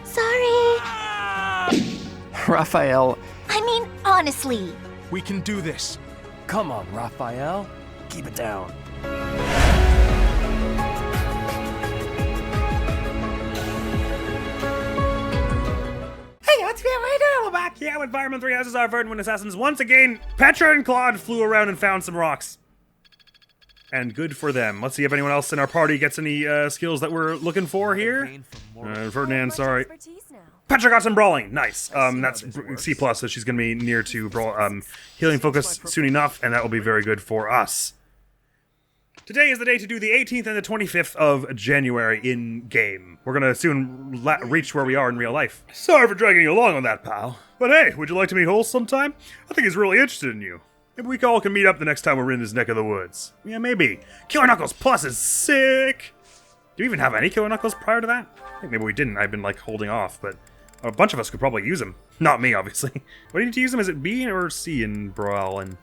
Sorry. Raphael. I mean, honestly. We can do this. Come on, Raphael. Keep it down. Hey, let's get right now. We're back here with Environment 3 as our Verdant Assassins. Once again, Petra and Claude flew around and found some rocks. And good for them. Let's see if anyone else in our party gets any skills that we're looking for here. Ferdinand, sorry. Petra got some brawling. Nice. That's C+, so she's going to be near to brawl, healing focus soon enough, and that will be very good for us. Today is the day to do the 18th and the 25th of January in-game. We're going to soon reach where we are in real life. Sorry for dragging you along on that, pal. But hey, would you like to meet Hulse sometime? I think he's really interested in you. Maybe we all can meet up the next time we're in his neck of the woods. Yeah, maybe. Killer Knuckles Plus is sick! Do we even have any Killer Knuckles prior to that? I think maybe we didn't. I've been, like, holding off, but a bunch of us could probably use him. Not me, obviously. What do you need to use him? Is it B or C in Brawl? And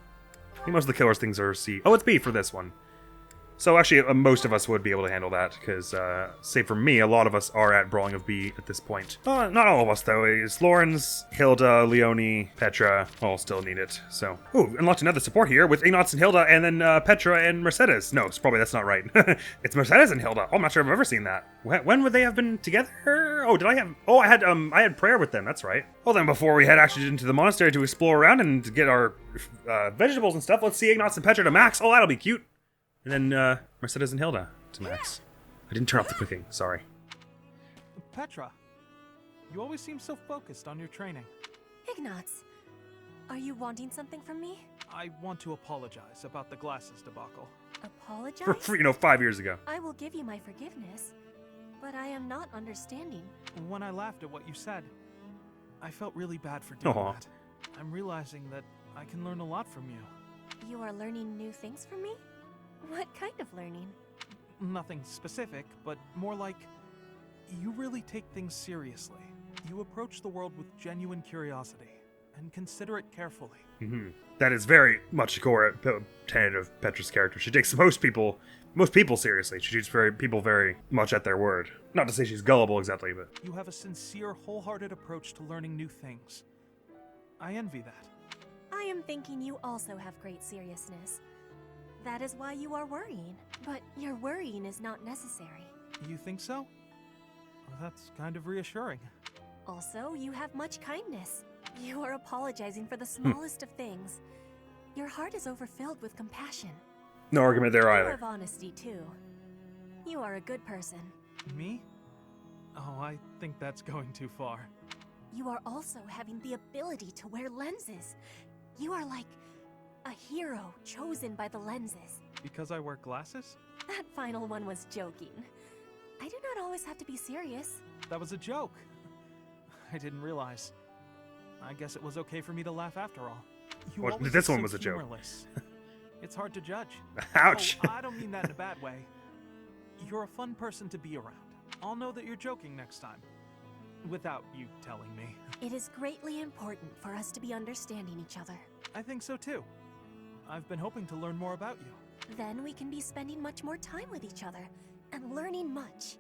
I think most of the Killer's things are C. Oh, it's B for this one. So actually, most of us would be able to handle that, because, save for me, a lot of us are at Brawling of B at this point. Not all of us, though. It's Lawrence, Hilda, Leonie, Petra, all still need it, so. Ooh, unlocked another support here with Ignatz and Hilda, and then Petra and Mercedes. No, that's not right. It's Mercedes and Hilda. Oh, I'm not sure if I've ever seen that. When would they have been together? Oh, I had prayer with them, that's right. Well, then before we head actually into the monastery to explore around and to get our vegetables and stuff, let's see Ignatz and Petra to max. Oh, that'll be cute. And then, Mercedes and Hilda to max. I didn't turn off the cooking, sorry. Petra, you always seem so focused on your training. Ignatz, are you wanting something from me? I want to apologize about the glasses debacle. Apologize? For 5 years ago. I will give you my forgiveness, but I am not understanding. When I laughed at what you said, I felt really bad for doing that. I'm realizing that I can learn a lot from you. You are learning new things from me? What kind of learning? Nothing specific, but more like you really take things seriously. You approach the world with genuine curiosity and consider it carefully. Mm-hmm. That is very much a core tenet of Petra's character. She takes most people seriously. She treats people very much at their word. Not to say she's gullible exactly, but you have a sincere, wholehearted approach to learning new things. I envy that. I am thinking you also have great seriousness. That is why you are worrying. But your worrying is not necessary. You think so? Well, that's kind of reassuring. Also, you have much kindness. You are apologizing for the smallest of things. Your heart is overfilled with compassion. No argument there either. You have honesty, too. You are a good person. Me? Oh, I think that's going too far. You are also having the ability to wear lenses. You are like a hero chosen by the lenses. Because I wear glasses? That final one was joking. I do not always have to be serious. That was a joke. I didn't realize. I guess it was okay for me to laugh after all. Well, this one was a joke. It's hard to judge. Ouch. Oh, I don't mean that in a bad way. You're a fun person to be around. I'll know that you're joking next time. Without you telling me. It is greatly important for us to be understanding each other. I think so too. I've been hoping to learn more about you. Then we can be spending much more time with each other and learning much.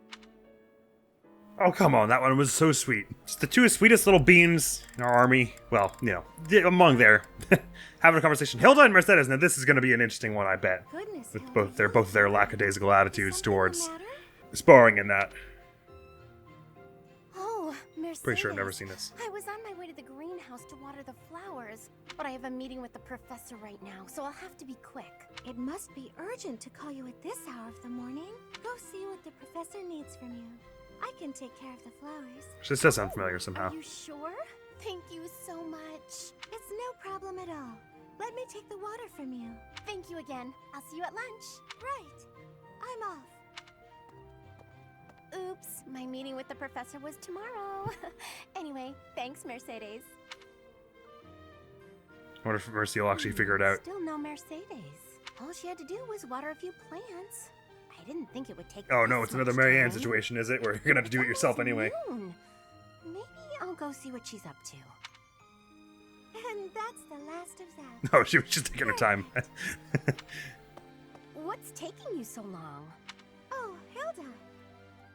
Oh, come on, that one was so sweet. Just the two sweetest little beans in our army. Well, you know, among there. Having a conversation. Hilda and Mercedes, now this is going to be an interesting one, I bet. Goodness, with both their lackadaisical attitudes towards matter? sparring in that. Oh, Mercedes. Pretty sure I've never seen this. I was on my way to the greenhouse to water the flowers, but I have a meeting with the professor right now, so I'll have to be quick. It must be urgent to call you at this hour of the morning. Go see what the professor needs from you. I can take care of the flowers. This does sound familiar somehow. Are you sure? Thank you so much. It's no problem at all. Let me take the water from you. Thank you again. I'll see you at lunch. Right. I'm off. Oops, my meeting with the professor was tomorrow. Anyway, thanks, Mercedes. I wonder if Mercy will actually figure it out. Still no Mercedes. All she had to do was water a few plants. I didn't think it would take. Oh no, this it's another much Marianne time. situation, is it? Where you're gonna have to do it yourself anyway. Noon. Maybe I'll go see what she's up to. And that's the last of that. No, she was just taking her time. What's taking you so long? Oh, Hilda.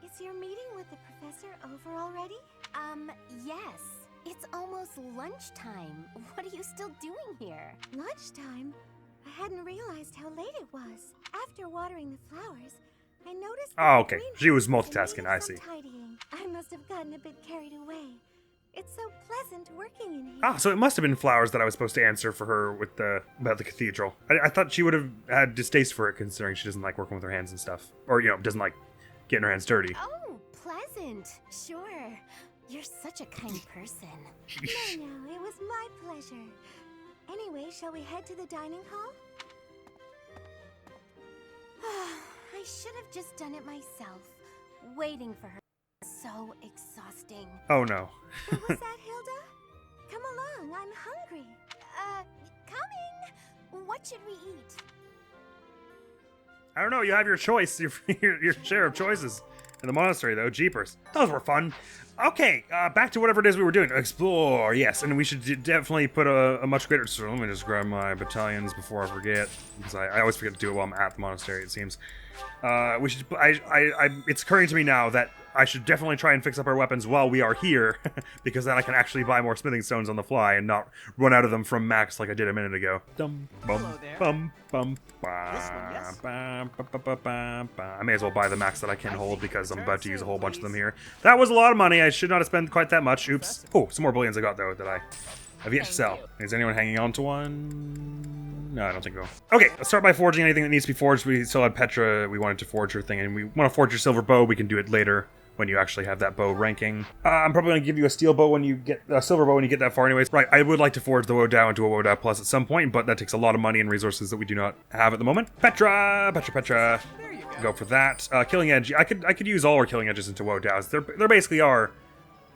Is Is your meeting with the professor over already? Yes. It's almost lunchtime. What are you still doing here? Lunchtime? I hadn't realized how late it was. After watering the flowers, I noticed Oh, that okay. the She was greenhouse multitasking, needed I some see. tidying. I must have gotten a bit carried away. It's so pleasant working in here. Ah, so it must have been flowers that I was supposed to answer for her with about the cathedral. I thought she would have had distaste for it, considering she doesn't like working with her hands and stuff. Or, doesn't like getting her hands dirty. Oh, pleasant. Sure. You're such a kind person. No, it was my pleasure. Anyway, shall we head to the dining hall? I should have just done it myself. Waiting for her was so exhausting. Oh, no. What was that, Hilda? Come along, I'm hungry. Coming! What should we eat? I don't know, you have your choice, your share of choices. In the monastery, though, jeepers. Those were fun. Okay, back to whatever it is we were doing. Explore, yes, and we should definitely put a much greater... So let me just grab my battalions before I forget, because I always forget to do it while I'm at the monastery, it seems. We should... it's occurring to me now that I should definitely try and fix up our weapons while we are here, because then I can actually buy more smithing stones on the fly and not run out of them from max like I did a minute ago. Dum, bum, Hello there. bum, bum, This one, yes? I may as well buy the max that I can hold because I'm about to use a whole bunch of them here. That was a lot of money. I should not have spent quite that much. Oops. Oh, some more bullions I got, though, that I have yet to sell. Is anyone hanging on to one? No, I don't think so. Okay, let's start by forging anything that needs to be forged. We still had Petra. We wanted to forge her thing, and we want to forge your silver bow. We can do it later when you actually have that bow ranking. I'm probably going to give you a steel bow when you get a silver bow when you get that far anyways. Right, I would like to forge the Wodow into a Wodow Plus at some point, but that takes a lot of money and resources that we do not have at the moment. Petra. There you go. Go for that. Killing edge. I could use all our killing edges into Wodows. There basically are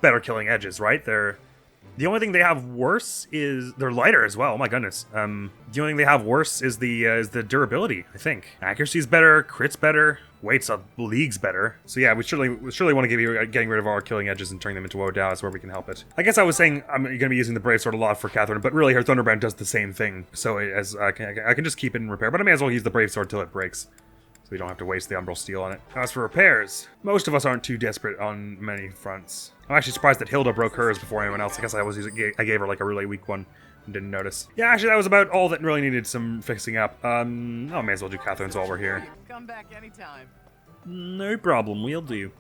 better killing edges, right? The only thing they have worse is they're lighter as well. Oh my goodness. The only thing they have worse is the durability. I think accuracy's better, crit's better, weight's a leagues better. So yeah, we surely want to give you getting rid of our killing edges and turning them into Wodows where we can help it. I guess I was saying I'm going to be using the Brave Sword a lot for Catherine, but really her Thunderbrand does the same thing. So as I can just keep it in repair, but I may as well use the Brave Sword till it breaks. So we don't have to waste the Umbral Steel on it. As for repairs, most of us aren't too desperate on many fronts. I'm actually surprised that Hilda broke hers before anyone else. I guess I gave her like a really weak one and didn't notice. Yeah, actually that was about all that really needed some fixing up. I may as well do Catherine's while we're here. Come back anytime. No problem, we'll do.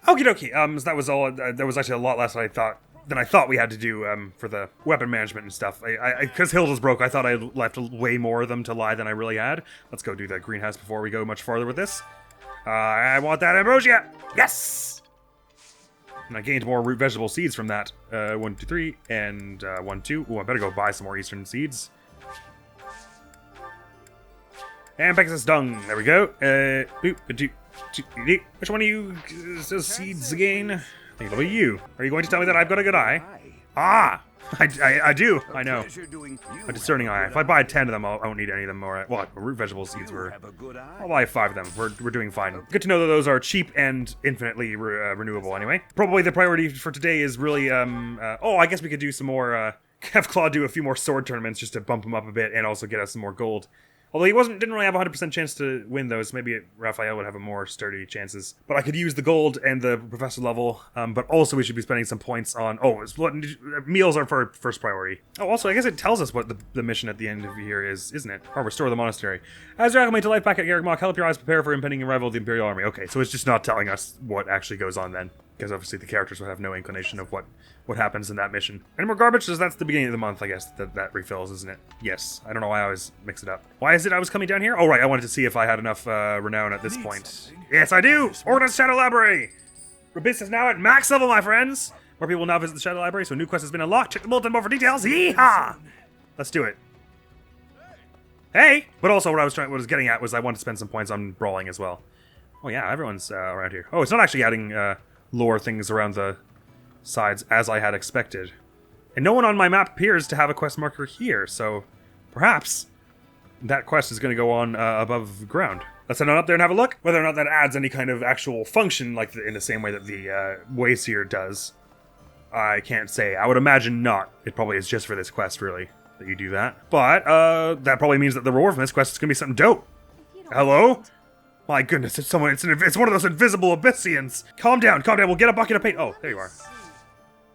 Okie dokie, so that was all. There was actually a lot less than I thought we had to do for the weapon management and stuff. Because Hilda's broke, I thought I left way more of them to lie than I really had. Let's go do the greenhouse before we go much farther with this. I want that ambrosia! Yes! And I gained more root vegetable seeds from that. 1, 2, 3, and 1, 2. Ooh, I better go buy some more eastern seeds. And Pegasus dung. There we go. Which one of you seeds again? I think it'll be you. Are you going to tell me that I've got a good eye? Ah! I do. I know. A discerning eye. If I buy 10 of them, I won't need any of them more. Well, root vegetable seeds were... I'll buy 5 of them. We're doing fine. Good to know that those are cheap and infinitely renewable anyway. Probably the priority for today is really... I guess we could do some more... have Claude do a few more sword tournaments just to bump him up a bit and also get us some more gold. Although he didn't really have a 100% chance to win those. Maybe Raphael would have a more sturdy chances. But I could use the gold and the professor level. But also we should be spending some points on... meals are for first priority. Oh, also I guess it tells us what the mission at the end of here is, isn't it? Or restore the monastery. As you acclimate to life back at Garrick Mach, help your eyes prepare for impending arrival of the Imperial Army. Okay, so it's just not telling us what actually goes on then. Because obviously the characters will have no inclination of what happens in that mission. Any more garbage? Because that's the beginning of the month, I guess, that refills, isn't it? Yes. I don't know why I always mix it up. Why is it I was coming down here? Oh, right. I wanted to see if I had enough renown at this point. Yes, I do! Ordnance Shadow Library! Rabis is now at max level, my friends! More people will now visit the Shadow Library, so a new quest has been unlocked. Check the bulletin board for details. Yeehaw! Let's do it. Hey! But also what I was getting at was I wanted to spend some points on brawling as well. Oh yeah, everyone's around here. Oh, it's not actually adding lore things around the sides as I had expected. And no one on my map appears to have a quest marker here, so perhaps that quest is going to go on above ground. Let's head on up there and have a look. Whether or not that adds any kind of actual function, like in the same way that the Wayseer does, I can't say. I would imagine not. It probably is just for this quest, really, that you do that. But that probably means that the reward from this quest is going to be something dope. If you don't Hello? mind. My goodness, it's someone. It's one of those invisible Abyssians. Calm down, calm down. We'll get a bucket of paint. Oh, there you are.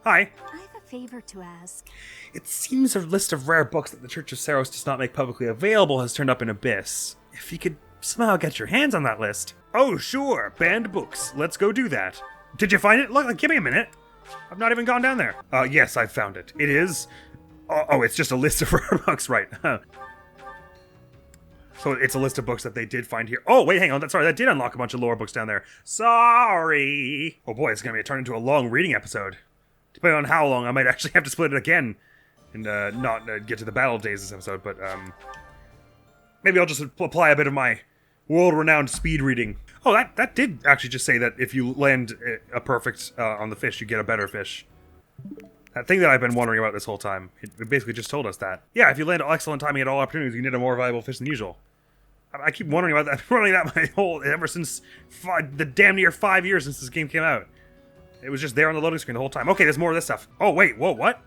Hi. I have a favor to ask. It seems a list of rare books that the Church of Saros does not make publicly available has turned up in Abyss. If you could somehow get your hands on that list. Oh, sure. Banned books. Let's go do that. Did you find it? Look, give me a minute. I've not even gone down there. Yes, I found it. It is... Oh, it's just a list of rare books, right. So it's a list of books that they did find here. Oh, wait, hang on. Sorry, that did unlock a bunch of lore books down there. Sorry. Oh boy, it's going to turn into a long reading episode. Depending on how long, I might actually have to split it again. And not get to the battle days this episode, but maybe I'll just apply a bit of my world-renowned speed reading. Oh, that did actually just say that if you land a perfect on the fish, you get a better fish. That thing that I've been wondering about this whole time, it basically just told us that. Yeah, if you land excellent timing at all opportunities, you can get a more valuable fish than usual. I keep wondering about that. I've been wondering that ever since the damn near 5 years since this game came out. It was just there on the loading screen the whole time. Okay, there's more of this stuff. Oh, wait, whoa, what?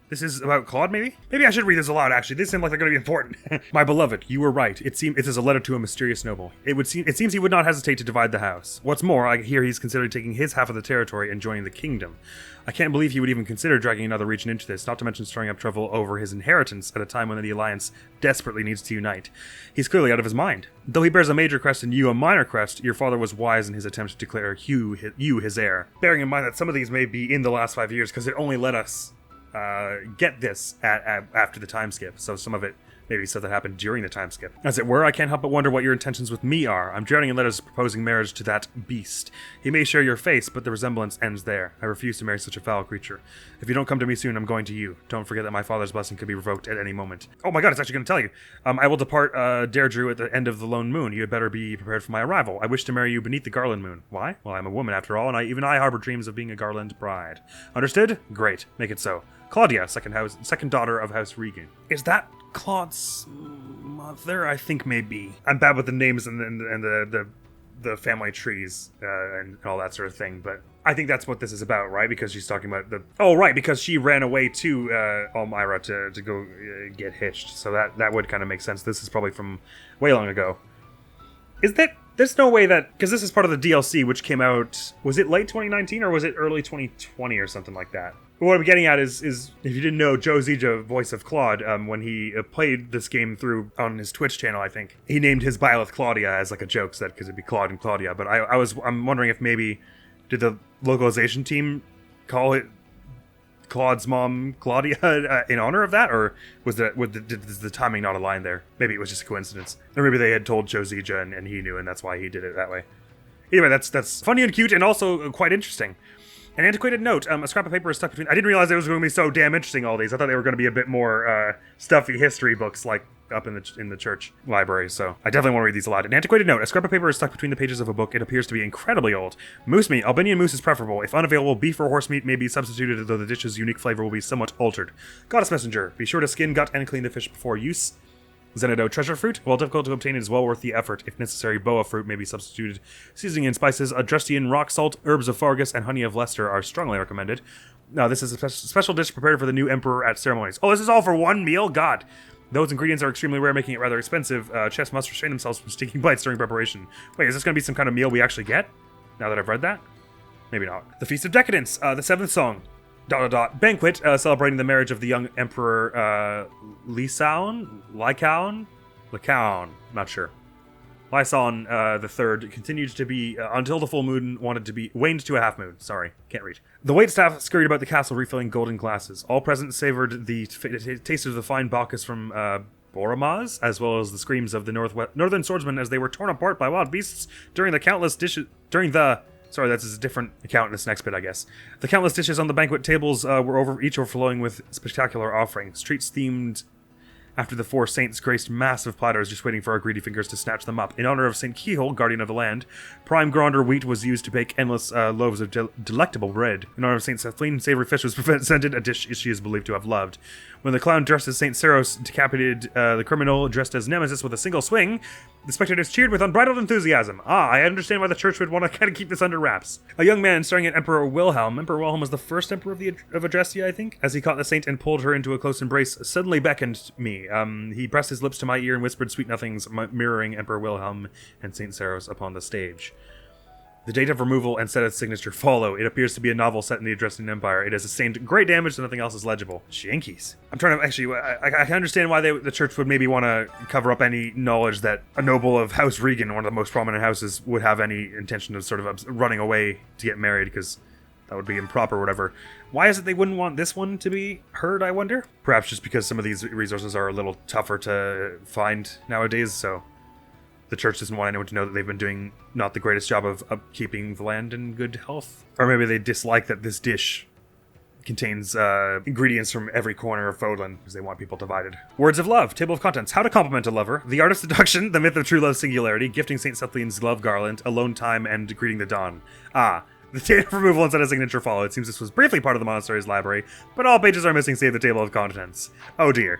This is about Claude, maybe? Maybe I should read this aloud, actually. These seem like they're going to be important. My beloved, you were right. It is a letter to a mysterious noble. It seems he would not hesitate to divide the house. What's more, I hear he's considering taking his half of the territory and joining the kingdom. I can't believe he would even consider dragging another region into this, not to mention stirring up trouble over his inheritance at a time when the Alliance desperately needs to unite. He's clearly out of his mind. Though he bears a major crest and you a minor crest, your father was wise in his attempt to declare you his heir. Bearing in mind that some of these may be in the last 5 years, because it only let us get this after the time skip, so some of it maybe stuff that happened during the time skip. As it were, I can't help but wonder what your intentions with me are. I'm drowning in letters proposing marriage to that beast. He may share your face, but the resemblance ends there. I refuse to marry such a foul creature. If you don't come to me soon, I'm going to you. Don't forget that my father's blessing could be revoked at any moment. Oh my god, it's actually going to tell you. I will depart Deirdre at the end of the lone moon. You had better be prepared for my arrival. I wish to marry you beneath the garland moon. Why? Well, I'm a woman after all, and even I harbor dreams of being a garland bride. Understood? Great. Make it so. Claudia, second daughter of House Regan. Is that Claude's mother? I think maybe. I'm bad with the names and the family trees and all that sort of thing, but I think that's what this is about, right? Because she's talking about the... Oh, right, because she ran away to Elmira to go get hitched, so that would kind of make sense. This is probably from way long ago. Is that... There's no way that... Because this is part of the DLC, which came out... Was it late 2019 or was it early 2020 or something like that? But what I'm getting at is if you didn't know, Joe Zija, voice of Claude, when he played this game through on his Twitch channel, I think, he named his Byleth Claudia as like a joke, so that because it'd be Claude and Claudia. But I'm wondering if maybe did the localization team call it Claude's mom Claudia in honor of that, or was the timing not align there? Maybe it was just a coincidence, or maybe they had told Joe Zija and he knew, and that's why he did it that way. Anyway, that's funny and cute, and also quite interesting. An antiquated note, a scrap of paper is stuck between... I didn't realize it was going to be so damn interesting, all these. I thought they were going to be a bit more stuffy history books, like up in the church library, so I definitely want to read these aloud. An antiquated note, a scrap of paper is stuck between the pages of a book. It appears to be incredibly old. Moose meat, Albanian moose is preferable. If unavailable, beef or horse meat may be substituted, though the dish's unique flavor will be somewhat altered. Goddess messenger, be sure to skin, gut, and clean the fish before use. Xenido treasure fruit, while difficult to obtain, it is well worth the effort. If necessary, boa fruit may be substituted. Seasoning and spices, Adrustian rock salt, herbs of Fargus, and honey of Leicester are strongly recommended. Now, this is a special dish prepared for the new emperor at ceremonies. Oh, this is all for one meal? God. Those ingredients are extremely rare, making it rather expensive. Chefs must restrain themselves from stinking bites during preparation. Wait, is this going to be some kind of meal we actually get? Now that I've read that? Maybe not. The Feast of Decadence, the seventh song. ... Banquet, celebrating the marriage of the young Emperor Lycaon, not sure. Lyson the third continued to be until the full moon waned to a half moon. Sorry, can't read. The waitstaff scurried about the castle refilling golden glasses. All present savored the taste of the fine Bacchus from Boromaz, as well as the screams of the northern swordsmen as they were torn apart by wild beasts during the Sorry, that's a different account in this next bit, I guess. The countless dishes on the banquet tables were each overflowing with spectacular offerings. Streets themed after the four saints graced massive platters, just waiting for our greedy fingers to snatch them up. In honor of St. Kihol, guardian of the land, prime gronder wheat was used to bake endless loaves of delectable bread. In honor of St. Kathleen, savory fish was presented, a dish she is believed to have loved. When the clown dressed as St. Saros decapitated the criminal dressed as Nemesis with a single swing, The spectators cheered with unbridled enthusiasm. Ah, I understand why the church would want to kind of keep this under wraps. A young man staring at Emperor Wilhelm. Emperor Wilhelm was the first emperor of Adrestia, I think. As he caught the saint and pulled her into a close embrace, suddenly beckoned me. He pressed his lips to my ear and whispered sweet nothings, mirroring Emperor Wilhelm and Saint Saros upon the stage. The date of removal and Seda's signature follow. It appears to be a novel set in the Adrestian Empire. It has sustained great damage, so nothing else is legible. Jinkies. I'm trying to actually. I can understand why the church would maybe want to cover up any knowledge that a noble of House Regan, one of the most prominent houses, would have any intention of sort of running away to get married, because that would be improper or whatever. Why is it they wouldn't want this one to be heard, I wonder? Perhaps just because some of these resources are a little tougher to find nowadays, so the church doesn't want anyone to know that they've been doing not the greatest job of upkeeping the land in good health. Or maybe they dislike that this dish contains ingredients from every corner of Fodlan, because they want people divided. Words of love, table of contents, how to compliment a lover, the art of seduction, the myth of true love singularity, gifting St. Cethleen's love garland, alone time, and greeting the dawn. Ah, the date of removal and Seda's signature follow. It seems this was briefly part of the monastery's library, but all pages are missing save the table of contents. Oh dear.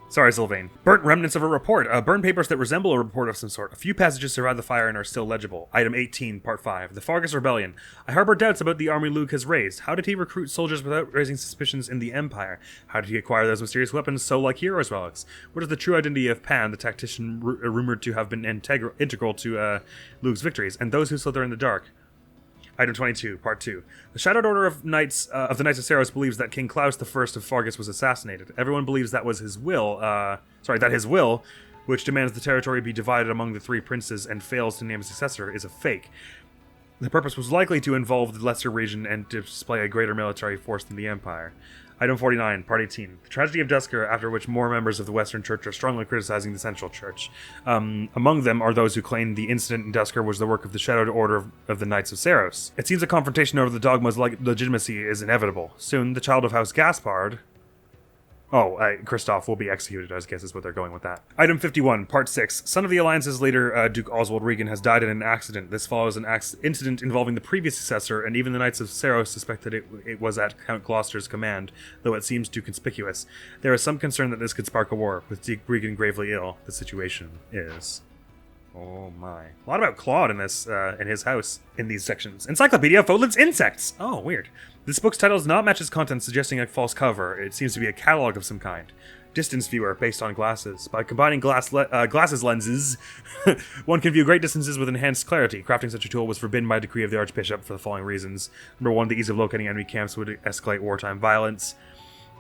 Sorry, Sylvain. Burnt remnants of a report. Burned papers that resemble a report of some sort. A few passages survived the fire and are still legible. Item 18, Part 5. The Fargus Rebellion. I harbor doubts about the army Luke has raised. How did he recruit soldiers without raising suspicions in the Empire? How did he acquire those mysterious weapons so like heroes' relics? What is the true identity of Pan, the tactician rumored to have been integral to Luke's victories, and those who slither in the dark? Item 22, Part 2. The Shadowed Order of the Knights of Saros believes that King Klaus I of Fargus was assassinated. Everyone believes that was his will, which demands the territory be divided among the three princes and fails to name a successor, is a fake. The purpose was likely to involve the lesser region and to display a greater military force than the Empire. Item 49, Part 18. The Tragedy of Duscur, after which more members of the Western Church are strongly criticizing the Central Church. Among them are those who claim the incident in Duscur was the work of the Shadowed Order of the Knights of Saros. It seems a confrontation over the dogma's legitimacy is inevitable. Soon, the child of House Gaspard... Kristoff will be executed, I guess is what they're going with that. Item 51, Part 6. Son of the Alliance's leader, Duke Oswald Regan, has died in an accident. This follows an incident involving the previous successor, and even the Knights of Saros suspect that it was at Count Gloucester's command, though it seems too conspicuous. There is some concern that this could spark a war. With Duke Regan gravely ill, the situation is... Oh my. A lot about Claude in this, in his house, in these sections. Encyclopedia of Fodlan's Insects! Oh, weird. This book's title does not match its content, suggesting a false cover. It seems to be a catalog of some kind. Distance viewer, based on glasses. By combining glasses lenses, one can view great distances with enhanced clarity. Crafting such a tool was forbidden by decree of the Archbishop for the following reasons. Number 1, the ease of locating enemy camps would escalate wartime violence.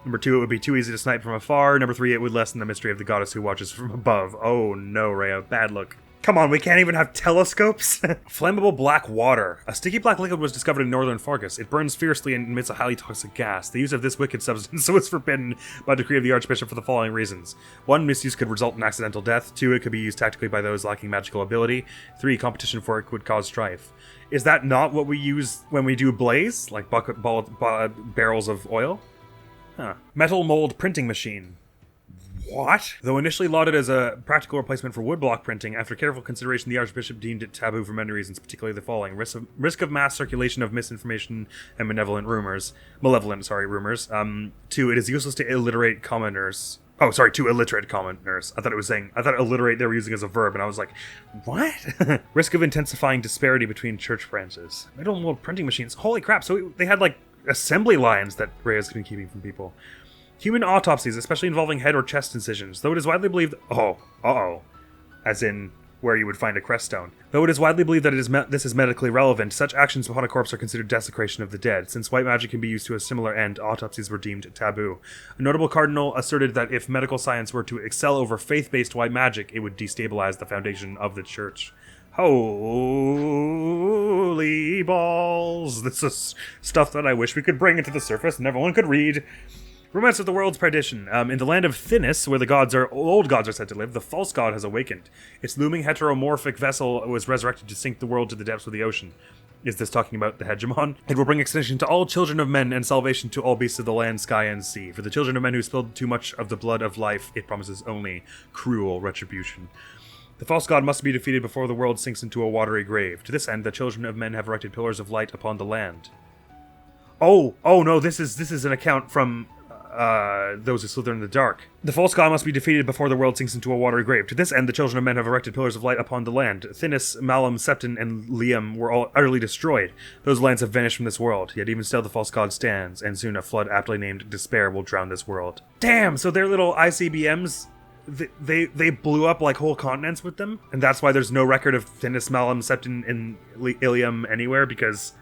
Number 2, it would be too easy to snipe from afar. Number 3, it would lessen the mystery of the goddess who watches from above. Oh no, Rhea, bad look. Come on, we can't even have telescopes? Flammable black water. A sticky black liquid was discovered in northern Fargus. It burns fiercely and emits a highly toxic gas. The use of this wicked substance was forbidden by decree of the Archbishop for the following reasons. 1, misuse could result in accidental death. 2, it could be used tactically by those lacking magical ability. 3, competition for it could cause strife. Is that not what we use when we do blaze? Like barrels of oil? Huh. Metal mold printing machine. What? Though initially lauded as a practical replacement for woodblock printing, after careful consideration, the Archbishop deemed it taboo for many reasons, particularly the following: risk of mass circulation of misinformation and malevolent rumors. 2, it is useless to illiterate commoners. To illiterate commoners. I thought illiterate they were using as a verb, and I was like, what? Risk of intensifying disparity between church branches. Metal mold printing machines. Holy crap! So they had like assembly lines that Rhea's been keeping from people. Human autopsies, especially involving head or chest incisions, though it is widely believed... as in where you would find a crest stone. Though it is widely believed that this is medically relevant, such actions upon a corpse are considered desecration of the dead. Since white magic can be used to a similar end, autopsies were deemed taboo. A notable cardinal asserted that if medical science were to excel over faith-based white magic, it would destabilize the foundation of the church. Holy balls! This is stuff that I wish we could bring into the surface and everyone could read. Romance of the world's perdition. In the land of Thinis, where the old gods are said to live, the false god has awakened. Its looming heteromorphic vessel was resurrected to sink the world to the depths of the ocean. Is this talking about the hegemon? It will bring extinction to all children of men and salvation to all beasts of the land, sky, and sea. For the children of men who spilled too much of the blood of life, it promises only cruel retribution. The false god must be defeated before the world sinks into a watery grave. To this end, the children of men have erected pillars of light upon the land. Oh no, this is an account from those who slither in the dark. The false god must be defeated before the world sinks into a watery grave. To this end, the children of men have erected pillars of light upon the land. Thinis, Malum, Septon, and Liam were all utterly destroyed. Those lands have vanished from this world, yet even still the false god stands, and soon a flood aptly named Despair will drown this world. Damn, so their little ICBMs, they blew up like whole continents with them, and that's why there's no record of Thinis, Malum, Septon, and Ilium anywhere, because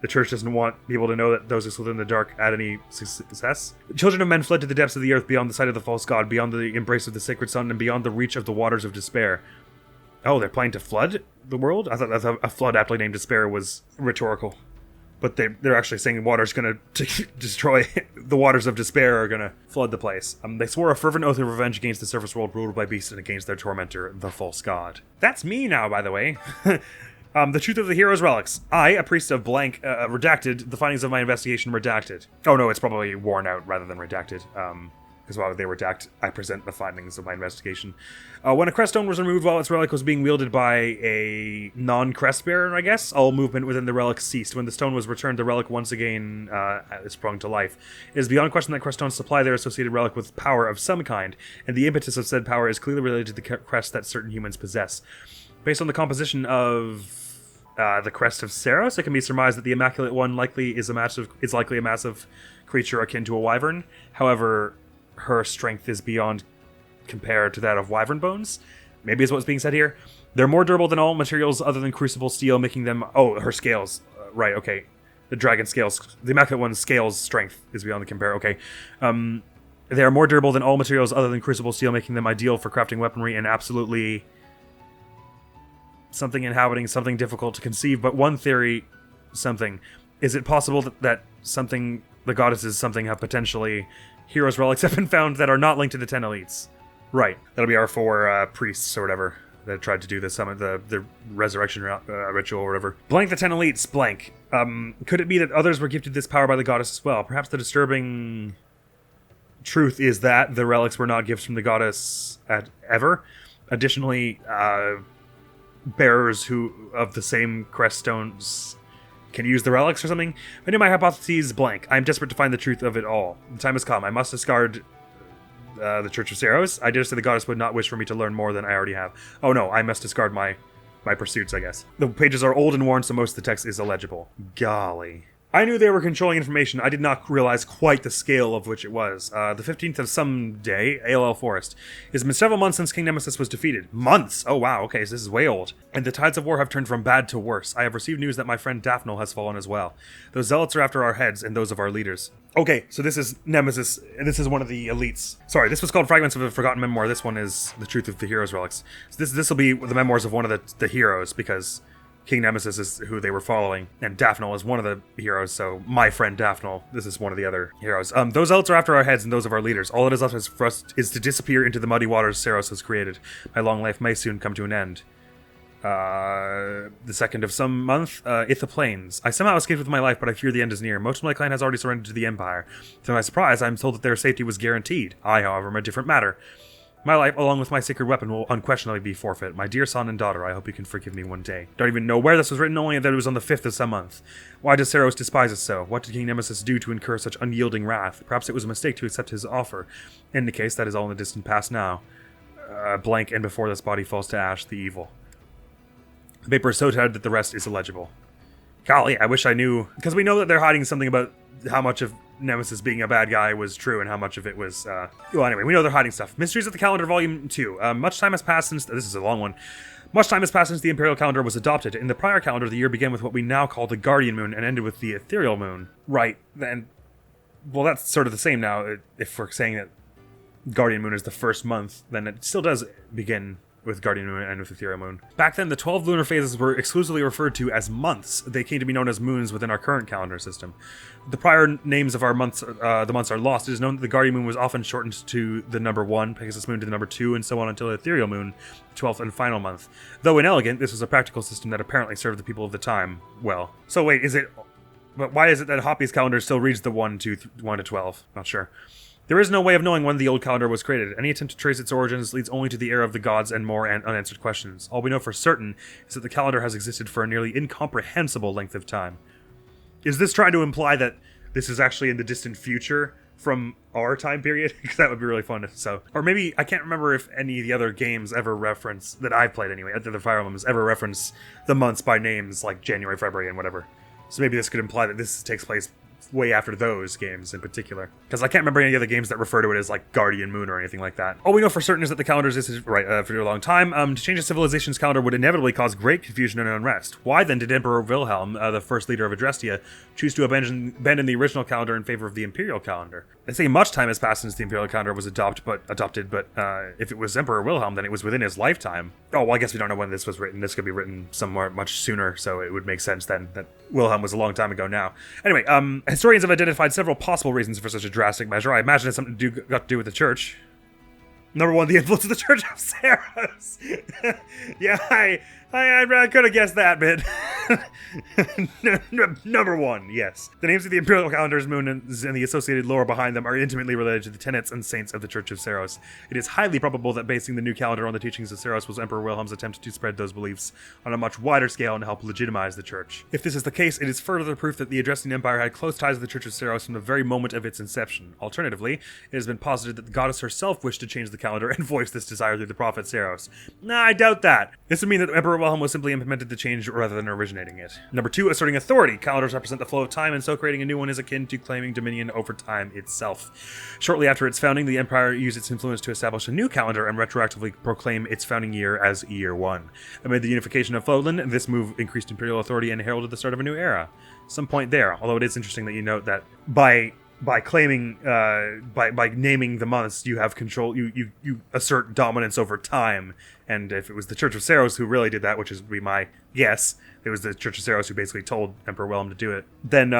the church doesn't want people to know that those who slither in the dark had any success. The children of men fled to the depths of the earth, beyond the sight of the false god, beyond the embrace of the sacred sun, and beyond the reach of the waters of despair. Oh, they're planning to flood the world? I thought a flood aptly named Despair was rhetorical. But they're actually saying water's going to destroy, the waters of despair are going to flood the place. They swore a fervent oath of revenge against the surface world ruled by beasts and against their tormentor, the false god. That's me now, by the way. The truth of the hero's relics. I, a priest of blank, redacted, the findings of my investigation redacted. Oh no, it's probably worn out rather than redacted. Because while they redact, I present the findings of my investigation. When a crest stone was removed while its relic was being wielded by a non-crest bearer, I guess, all movement within the relic ceased. When the stone was returned, the relic once again sprung to life. It is beyond question that crest stones supply their associated relic with power of some kind, and the impetus of said power is clearly related to the crest that certain humans possess. Based on the composition of the crest of Saros, it can be surmised that the Immaculate One likely is likely a massive creature akin to a wyvern. However, her strength is beyond compared to that of wyvern bones. Maybe is what's being said here. They're more durable than all materials other than crucible steel, making them... Oh, her scales. Right, okay. The dragon scales. The Immaculate One's scales strength is beyond the compare. Okay. They are more durable than all materials other than crucible steel, making them ideal for crafting weaponry and absolutely... something inhabiting something difficult to conceive, but one theory, something. Is it possible that something, the goddesses something have potentially, heroes' relics have been found that are not linked to the 10 elites? Right. That'll be our 4 priests or whatever that tried to do the summit, the resurrection ritual or whatever. Blank the 10 elites, blank. Could it be that others were gifted this power by the goddess as well? Perhaps the disturbing truth is that the relics were not gifts from the goddess ever. Additionally, bearers who of the same crest stones can use the relics or something. I knew my hypotheses blank. I am desperate to find the truth of it all. The time has come. I must discard the Church of Saros. I dare say the goddess would not wish for me to learn more than I already have. Oh no, I must discard my pursuits, I guess. The pages are old and worn, so most of the text is illegible. Golly. I knew they were controlling information. I did not realize quite the scale of which it was. The 15th of some day, ALL Forest. It's been several months since King Nemesis was defeated. Months? Oh wow, okay, so this is way old. And the tides of war have turned from bad to worse. I have received news that my friend Daphne has fallen as well. Those zealots are after our heads and those of our leaders. Okay, so this is Nemesis, and this is one of the elites. Sorry, this was called Fragments of a Forgotten Memoir. This one is The Truth of the Hero's Relics. So this will be the memoirs of one of the heroes, because King Nemesis is who they were following, and Daphne is one of the heroes, so my friend Daphne, this is one of the other heroes. Those zealots are after our heads and those of our leaders. All that is left for us is to disappear into the muddy waters Saros has created. My long life may soon come to an end. The 2nd of some month, Itha Plains. I somehow escaped with my life, but I fear the end is near. Most of my clan has already surrendered to the Empire. To my surprise, I am told that their safety was guaranteed. I, however, am a different matter. My life, along with my sacred weapon, will unquestionably be forfeit. My dear son and daughter, I hope you can forgive me one day. Don't even know where this was written, only that it was on the 5th of some month. Why does Saros despise us so? What did King Nemesis do to incur such unyielding wrath? Perhaps it was a mistake to accept his offer. In any case, that is all in the distant past now. Blank, and before this body falls to ash, the evil. The paper is so tattered that the rest is illegible. Golly, I wish I knew, because we know that they're hiding something about how much of Nemesis being a bad guy was true and how much of it was, well, anyway, we know they're hiding stuff. Mysteries of the Calendar, Volume 2. Much time has passed since, this is a long one. Much time has passed since the Imperial Calendar was adopted. In the prior calendar, the year began with what we now call the Guardian Moon and ended with the Ethereal Moon. Right, then, well, that's sort of the same now. If we're saying that Guardian Moon is the first month, then it still does begin with Guardian Moon and with Ethereal Moon. Back then, the 12 lunar phases were exclusively referred to as months. They came to be known as moons within our current calendar system. The prior names of our months, the months are lost. It is known that the Guardian Moon was often shortened to the number 1, Pegasus Moon to the number 2, and so on until Ethereal Moon, 12th and final month. Though inelegant, this was a practical system that apparently served the people of the time well. So wait, but why is it that Hapi's calendar still reads the 1 to 12? Not sure. There is no way of knowing when the old calendar was created. Any attempt to trace its origins leads only to the era of the gods and more unanswered questions. All we know for certain is that the calendar has existed for a nearly incomprehensible length of time. Is this trying to imply that this is actually in the distant future, from our time period, because that would be really fun. So, or maybe I can't remember if any of the other games ever reference that I've played anyway. The other Fire Emblems ever reference the months by names like January, February, and whatever. So maybe this could imply that this takes place way after those games in particular, because I can't remember any other games that refer to it as like Guardian Moon or anything like that. All we know for certain is that the calendar existed for a long time. To change a civilization's calendar would inevitably cause great confusion and unrest. Why then did Emperor Wilhelm, the first leader of Adrestia, choose to abandon the original calendar in favor of the imperial calendar? They say much time has passed since the imperial calendar was adopted, but if it was Emperor Wilhelm, then it was within his lifetime. Oh, well, I guess we don't know when this was written. This could be written somewhere much sooner, so it would make sense then that Wilhelm was a long time ago now. Anyway, historians have identified several possible reasons for such a drastic measure. I imagine it's something got to do with the church. Number one, the influence of the Church of Saros. Yeah, I could have guessed that bit. Number one, yes. The names of the imperial calendars, moons, and the associated lore behind them are intimately related to the tenets and saints of the Church of Saros. It is highly probable that basing the new calendar on the teachings of Saros was Emperor Wilhelm's attempt to spread those beliefs on a much wider scale and help legitimize the church. If this is the case, it is further proof that the Adrestian Empire had close ties to the Church of Saros from the very moment of its inception. Alternatively, it has been posited that the goddess herself wished to change the calendar and voice this desire through the prophet Saros. Nah, I doubt that. This would mean that Emperor Wilhelm was simply implemented the change rather than originating it. Number two, asserting authority. Calendars represent the flow of time, and so creating a new one is akin to claiming dominion over time itself. Shortly after its founding, the empire used its influence to establish a new calendar and retroactively proclaim its founding year as Year 1. Amid the unification of Flodland, this move increased imperial authority and heralded the start of a new era. Some point there, although it is interesting that you note that by claiming, by naming the months, you have control, you assert dominance over time. And if it was the Church of Saros who really did that, which would be my guess, it was the Church of Saros who basically told Emperor Wilhelm to do it, then,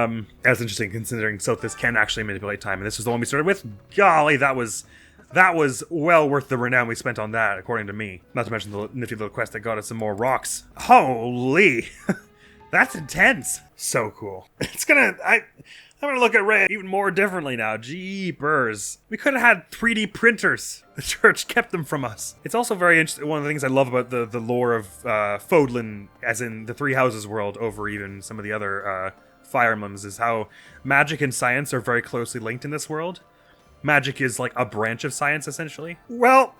that's interesting considering Sothis can actually manipulate time. And this was the one we started with. Golly, that was well worth the renown we spent on that, according to me. Not to mention the nifty little quest that got us some more rocks. Holy! That's intense. So cool. I'm gonna look at Ray even more differently now. Jeepers. We could have had 3D printers. The church kept them from us. It's also very interesting. One of the things I love about the lore of Fodlan, as in the Three Houses world, over even some of the other Fire Emblems, is how magic and science are very closely linked in this world. Magic is like a branch of science, essentially. Well,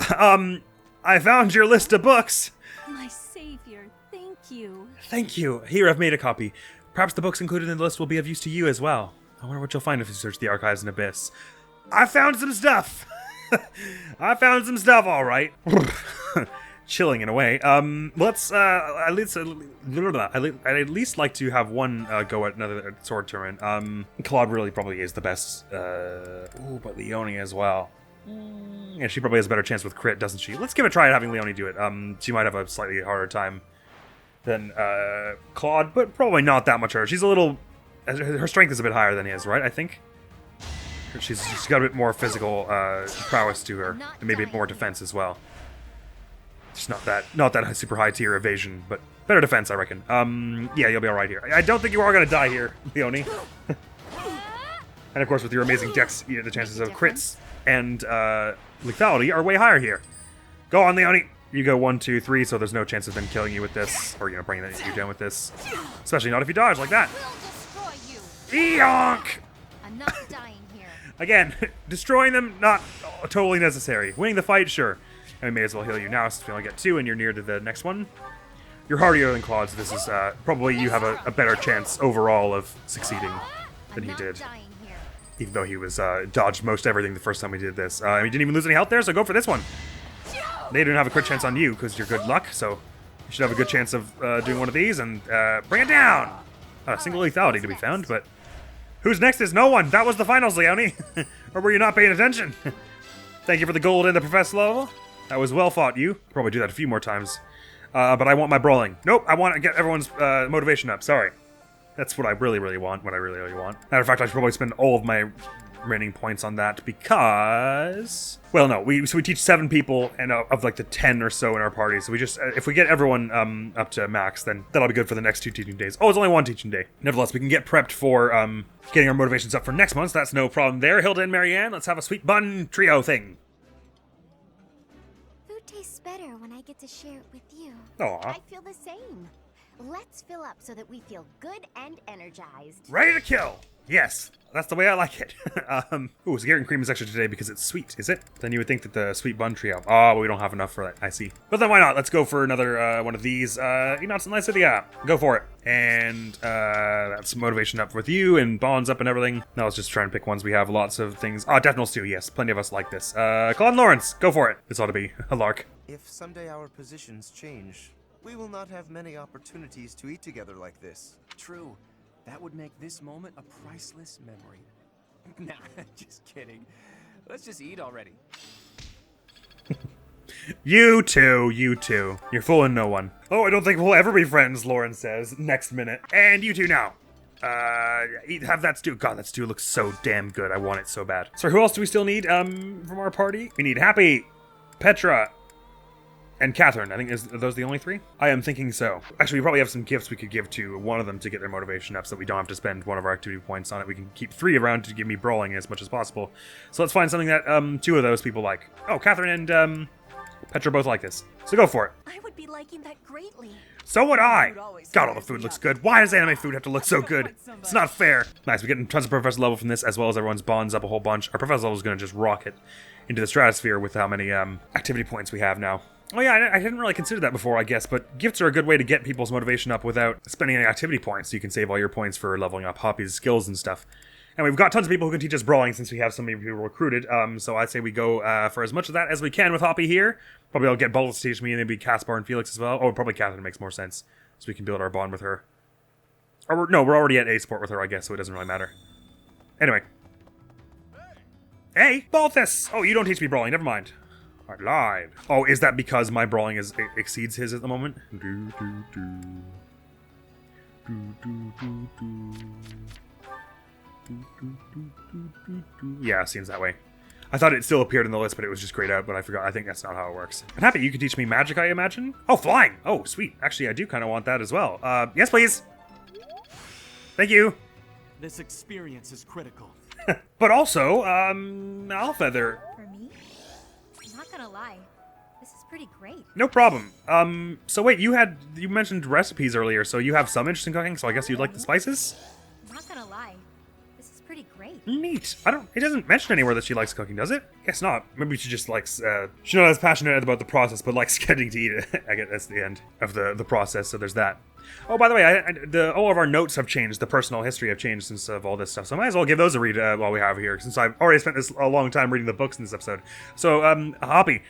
I found your list of books. My savior, thank you. Thank you. Here, I've made a copy. Perhaps the books included in the list will be of use to you as well. I wonder what you'll find if you search the archives in Abyss. I found some stuff! I found some stuff, alright. Chilling in a way. Let's, I'd at least like to have one go at another sword tournament. Claude really probably is the best. But Leonie as well. Yeah, she probably has a better chance with crit, doesn't she? Let's give it a try at having Leonie do it. She might have a slightly harder time than Claude, but probably not that much harder. She's a little... Her strength is a bit higher than his, right? I think she's got a bit more physical prowess to her, and maybe more defense as well. Just not that super high tier evasion, but better defense, I reckon. Yeah, you'll be all right here. I don't think you are gonna die here, Leonie. And of course, with your amazing dex, the chances of crits and lethality are way higher here. Go on, Leonie. You go 1, 2, 3, so there's no chance of them killing you with this, or bringing you down with this. Especially not if you dodge like that. Eonk! I'm not dying here. Again, destroying them, not totally necessary. Winning the fight, sure. And we may as well heal you now since we only get 2 and you're near to the next one. You're hardier than Claude, so this is probably you have a better chance overall of succeeding than he did. Even though he was dodged most everything the first time we did this. He didn't even lose any health there, so go for this one. They didn't have a crit chance on you because you're good luck, so you should have a good chance of doing one of these and bring it down. Single lethality to be found, but who's next is no one. That was the finals, Leonie. Or were you not paying attention? Thank you for the gold in the professor level. That was well fought, you. Probably do that a few more times. But I want my brawling. Nope, I want to get everyone's motivation up. Sorry. That's what I really, really want. Matter of fact, I should probably spend all of my remaining points on that because... Well, no, we teach 7 people and of like the 10 or so in our party. So we just, if we get everyone up to max, then that'll be good for the next 2 teaching days. Oh, it's only 1 teaching day. Nevertheless, we can get prepped for getting our motivations up for next month. So that's no problem there. Hilda and Marianne, let's have a sweet bun trio thing. Food tastes better when I get to share it with you. Aw. I feel the same. Let's fill up so that we feel good and energized. Ready to kill. Yes, that's the way I like it. Ooh, so Garrett cream is extra today because it's sweet, is it? Then you would think that the sweet bun trio. Oh, but we don't have enough for that. I see. But then why not? Let's go for another one of these. It's a nice idea. Go for it. And that's motivation up with you and bonds up and everything. Now let's just try and pick ones we have lots of things. Oh, Death Knolls too. Yes, plenty of us like this. Claude Lawrence, go for it. This ought to be a lark. If someday our positions change, we will not have many opportunities to eat together like this. True. That would make this moment a priceless memory. Nah, just kidding. Let's just eat already. You too, you too. You're fooling no one. Oh, I don't think we'll ever be friends, Lauren says, next minute. And you two now. Have that stew. God, that stew looks so damn good. I want it so bad. So who else do we still need, from our party? We need Hapi, Petra, and Catherine. I think are those the only three? I am thinking so. Actually, we probably have some gifts we could give to one of them to get their motivation up so that we don't have to spend one of our activity points on it. We can keep 3 around to give me brawling as much as possible. So let's find something that 2 of those people like. Oh, Catherine and Petra both like this. So go for it. I would be liking that greatly. So would I! God, all the food looks good. Why does anime food have to look so good? It's not fair. Nice, we're getting tons of professor level from this, as well as everyone's bonds up a whole bunch. Our professor level is going to just rocket into the stratosphere with how many activity points we have now. Oh yeah, I didn't really consider that before, I guess, but gifts are a good way to get people's motivation up without spending any activity points, so you can save all your points for leveling up Hapi's skills and stuff. And we've got tons of people who can teach us brawling since we have so many people recruited, so I'd say we go for as much of that as we can with Hapi here. Probably I'll get Bubbles to teach me, and maybe Caspar and Felix as well. Oh, probably Catherine makes more sense, so we can build our bond with her. Or no, we're already at A sport with her, I guess, so it doesn't really matter. Anyway. Hey, Balthus! Oh, you don't teach me brawling, never mind. I lied. Oh, is that because my brawling exceeds his at the moment? Yeah, seems that way. I thought it still appeared in the list, but it was just grayed out, but I forgot. I think that's not how it works. I'm happy you can teach me magic, I imagine? Oh, flying! Oh, sweet. Actually, I do kind of want that as well. Yes, please! Thank you! This experience is critical. But also, Alfeather. For me? I'm not gonna lie. This is pretty great. No problem. So wait, you mentioned recipes earlier, so you have some interest in cooking, so I guess you'd like the spices? I'm not gonna lie. This is pretty great. Neat. It doesn't mention anywhere that she likes cooking, does it? Guess not. Maybe she just likes, she's not as passionate about the process, but likes getting to eat it. I guess that's the end of the process, so there's that. Oh, by the way, all of our notes have changed. The personal history have changed since of all this stuff, so I might as well give those a read while we have here, since I've already spent a long time reading the books in this episode. So, Hapi.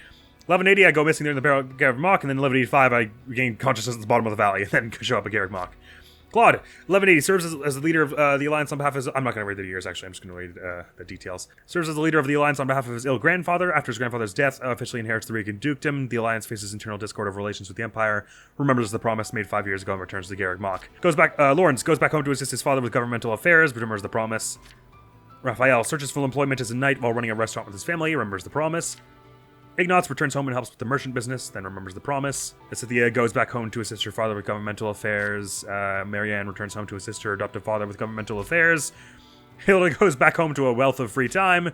1180, I go missing during the Garrick Mock, and then 1185, I regain consciousness at the bottom of the valley, and then show up at Garrick Mock. Claude, 1180, serves as the leader of the Alliance on behalf of his... I'm not going to read the years, actually. I'm just going to read the details. Serves as the leader of the Alliance on behalf of his ill grandfather. After his grandfather's death, officially inherits the Regan dukedom. The Alliance faces internal discord of relations with the Empire. Remembers the promise made 5 years ago and returns to the Garrick Mock. Lawrence goes back home to assist his father with governmental affairs. Remembers the promise. Raphael searches for employment as a knight while running a restaurant with his family. Remembers the promise. Ignatz returns home and helps with the merchant business, then remembers the promise. Cynthia goes back home to assist her father with governmental affairs. Marianne returns home to assist her adoptive father with governmental affairs. Hilda goes back home to a wealth of free time.